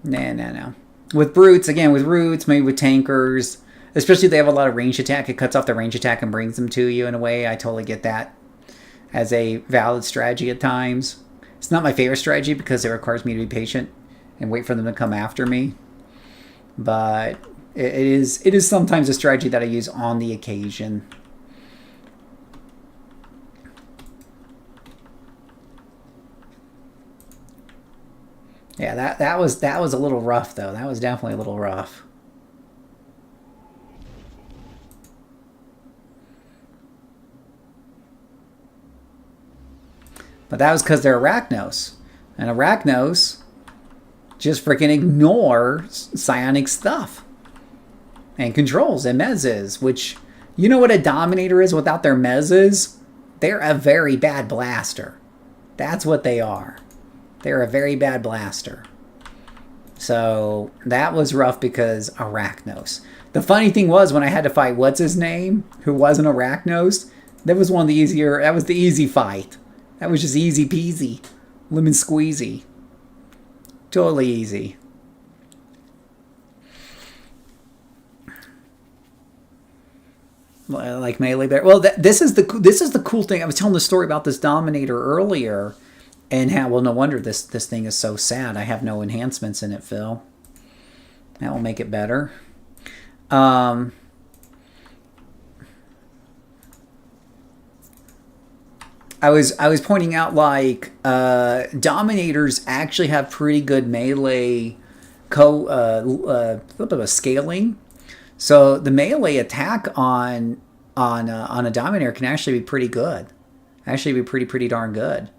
No. With brutes, again, with roots, maybe with tankers, especially if they have a lot of range attack, it cuts off the range attack and brings them to you in a way. I totally get that as a valid strategy at times. It's not my favorite strategy because it requires me to be patient and wait for them to come after me. But it is sometimes a strategy that I use on the occasion. Yeah, that was a little rough though. That was definitely a little rough. But that was because they're Arachnos. And Arachnos just freaking ignore psionic stuff. And controls and mezzes, which, you know what a Dominator is without their mezzes? They're a very bad blaster. That's what they are. They're a very bad blaster. So that was rough because Arachnos. The funny thing was when I had to fight what's his name, who wasn't Arachnos, that was one of the easier, that was the easy fight. That was just easy peasy. Lemon squeezy. Totally easy. Like melee bear. Well, this is the cool thing. I was telling the story about this Dominator earlier, and how, well, no wonder this thing is so sad. I have no enhancements in it, Phil. That will make it better. I was pointing out like Dominators actually have pretty good melee scaling. So the melee attack on a Dominator can actually be pretty good. Actually be pretty darn good.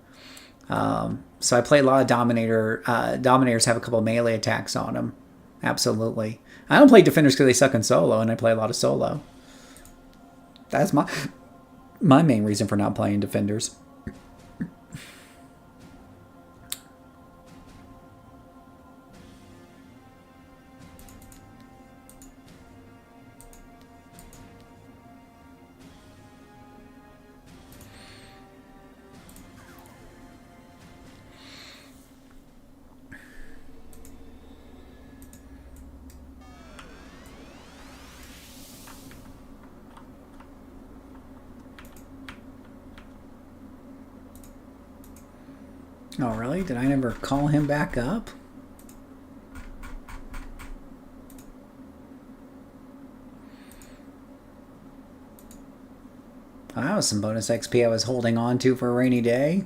So I play a lot of Dominators have a couple of melee attacks on them. Absolutely. I don't play Defenders because they suck in solo, and I play a lot of solo. That's my main reason for not playing Defenders. Oh, really? Did I never call him back up? Oh, that was some bonus XP I was holding on to for a rainy day.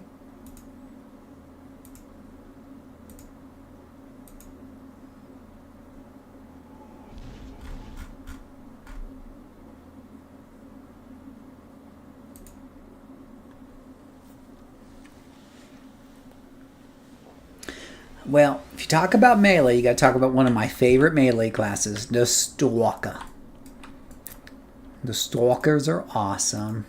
Well, if you talk about melee, you got to talk about one of my favorite melee classes, the Stalker. The Stalkers are awesome.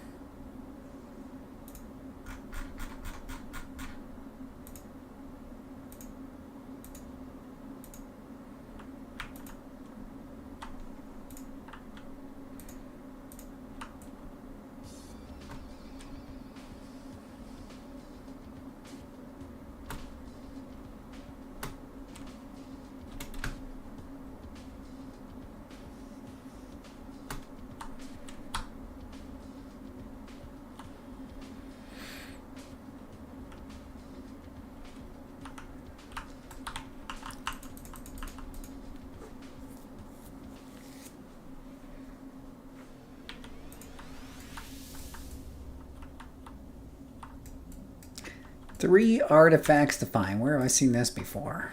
Three artifacts to find. Where have I seen this before?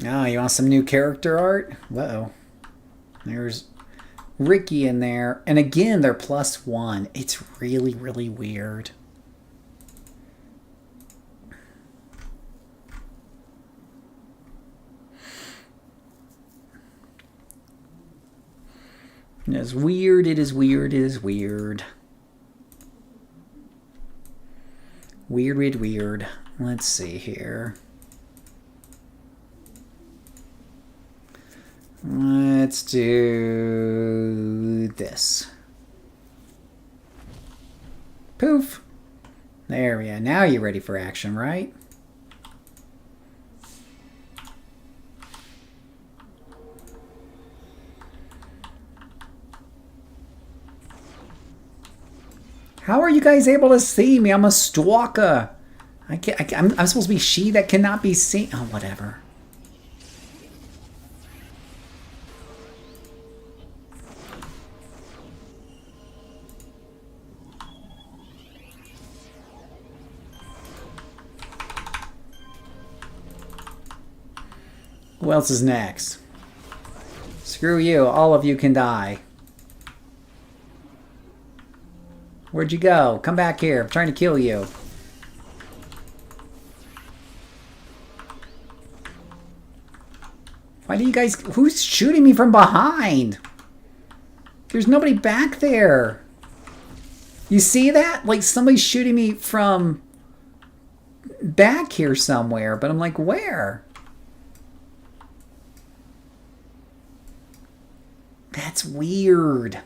Oh, you want some new character art? Uh-oh. There's Ricky in there. And again, they're +1. It's really, really weird. It is weird, it is weird, it is weird. Weird, weird, weird. Let's see here. Let's do this. Poof. There we go. Now you're ready for action, right? How are you guys able to see me? I'm a stalker. I'm supposed to be she that cannot be seen. Oh, whatever. Who else is next? Screw you. All of you can die. Where'd you go? Come back here. I'm trying to kill you. Why do you guys... Who's shooting me from behind? There's nobody back there. You see that? Like somebody's shooting me from back here somewhere. But I'm like, where? That's weird.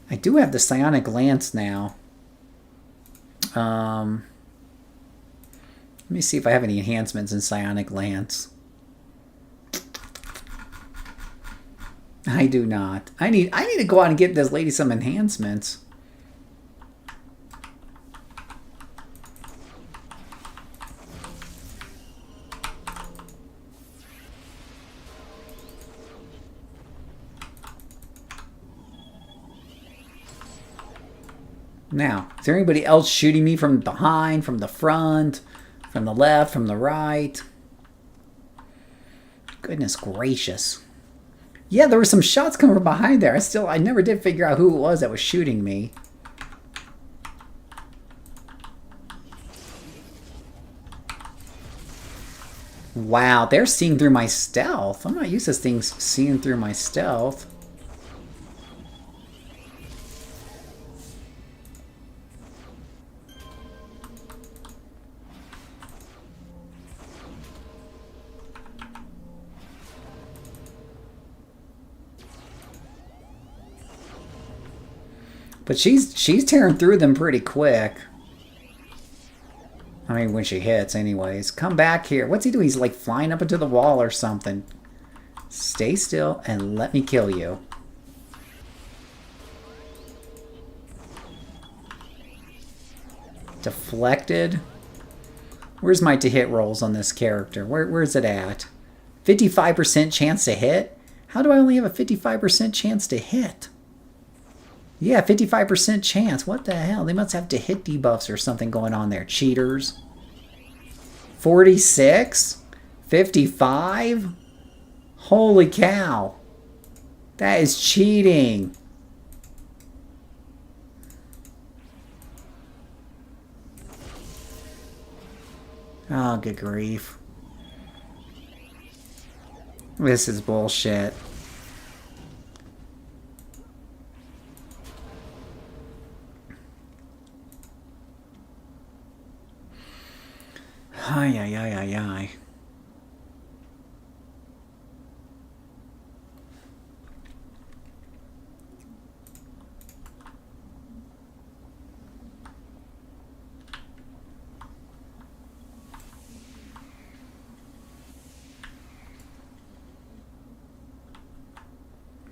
I do have the Psionic Lance now. Let me see if I have any enhancements in Psionic Lance. I do not. I need to go out and get this lady some enhancements. Now, is there anybody else shooting me from behind, from the front, from the left, from the right? Goodness gracious. Yeah, there were some shots coming from behind there. I never did figure out who it was that was shooting me. Wow, they're seeing through my stealth. I'm not used to things seeing through my stealth. But she's tearing through them pretty quick. I mean, when she hits, anyways. Come back here. What's he doing? He's like flying up into the wall or something. Stay still and let me kill you. Deflected. Where's my to-hit rolls on this character? Where's it at? 55% chance to hit? How do I only have a 55% chance to hit? Yeah, 55% chance. What the hell? They must have to hit debuffs or something going on there. Cheaters. 46? 55? Holy cow. That is cheating. Oh, good grief. This is bullshit. Ay, ay, ay, ay, ay.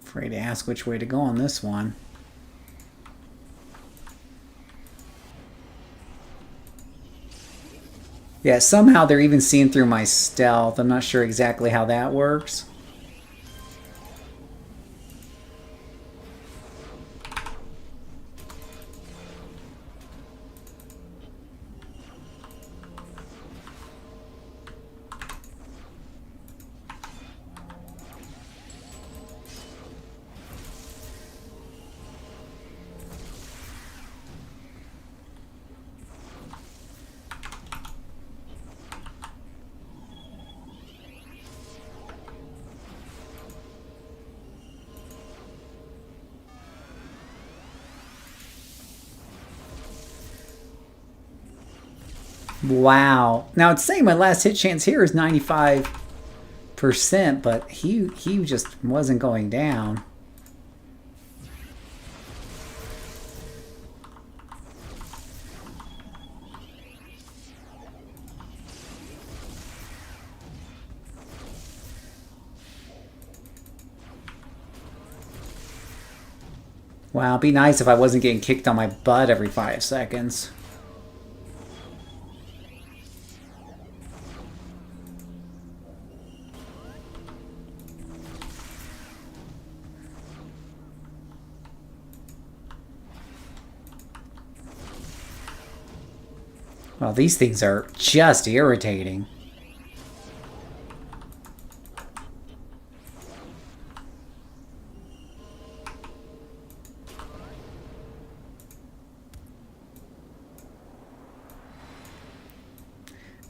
Afraid to ask which way to go on this one. Yeah, somehow they're even seeing through my stealth. I'm not sure exactly how that works. Wow. Now it's saying my last hit chance here is 95%, but he just wasn't going down. Wow, it'd be nice if I wasn't getting kicked on my butt every 5 seconds. Well, these things are just irritating.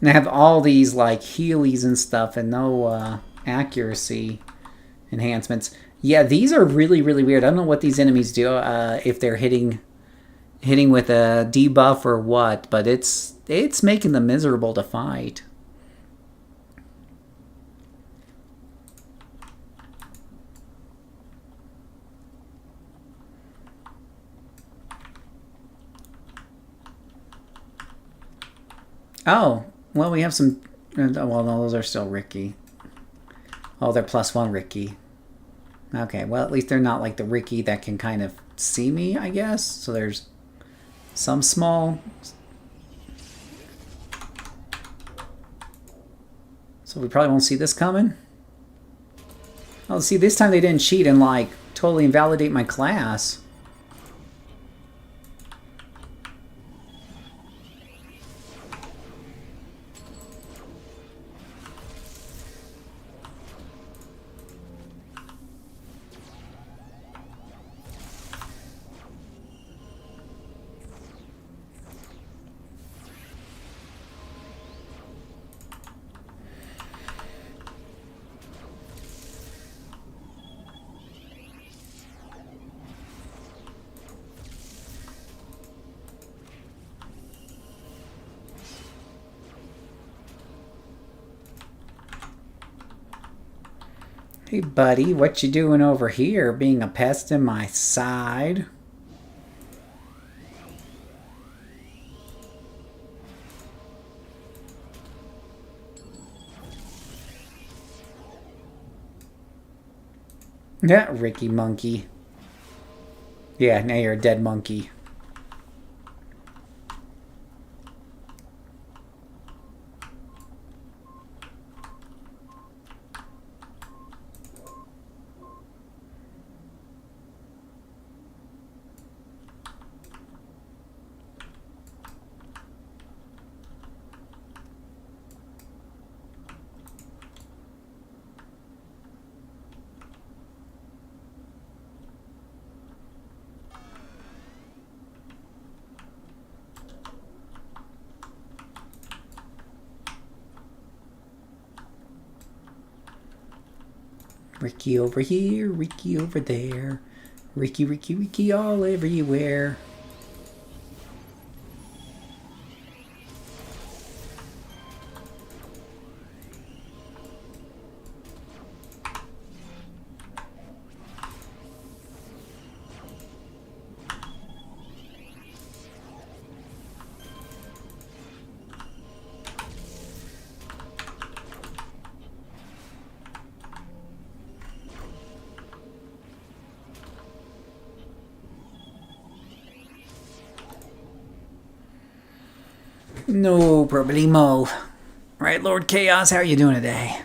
And I have all these like Heelys and stuff and no accuracy enhancements. Yeah, these are really, really weird. I don't know what these enemies do, if they're hitting with a debuff or what, but it's making them miserable to fight. Oh, well, we have some... Well, no, those are still Ricky. Oh, they're +1 Ricky. Okay, well, at least they're not like the Ricky that can kind of see me, I guess. So there's some small... So we probably won't see this coming. Oh, see, this time they didn't cheat and, like, totally invalidate my class. Hey, buddy, what you doing over here, being a pest in my side? Yeah, Ricky Monkey. Yeah, now you're a dead monkey. Ricky over here, Ricky over there. Ricky, Ricky, Ricky all everywhere. No problemo. Right, Lord Chaos, how are you doing today?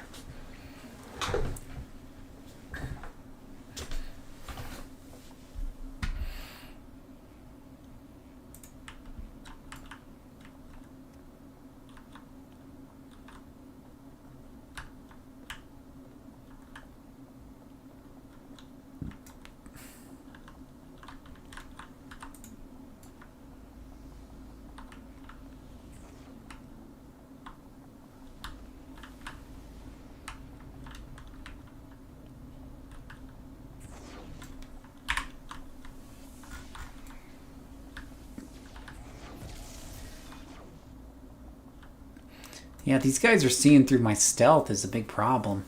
Yeah, these guys are seeing through my stealth is a big problem.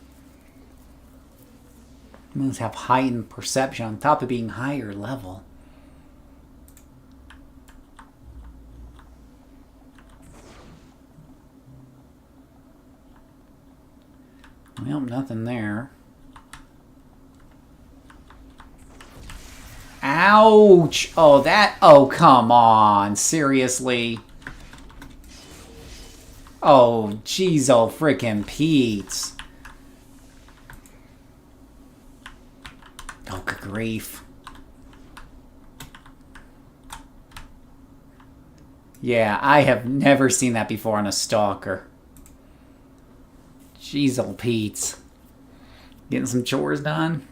Moons have heightened perception on top of being higher level. Well, nothing there. Ouch! Oh, that... Oh, come on. Seriously? Oh, jeez, oh, frickin' Pete. Oh, good grief. Yeah, I have never seen that before on a stalker. Jeez, old Pete. Getting some chores done?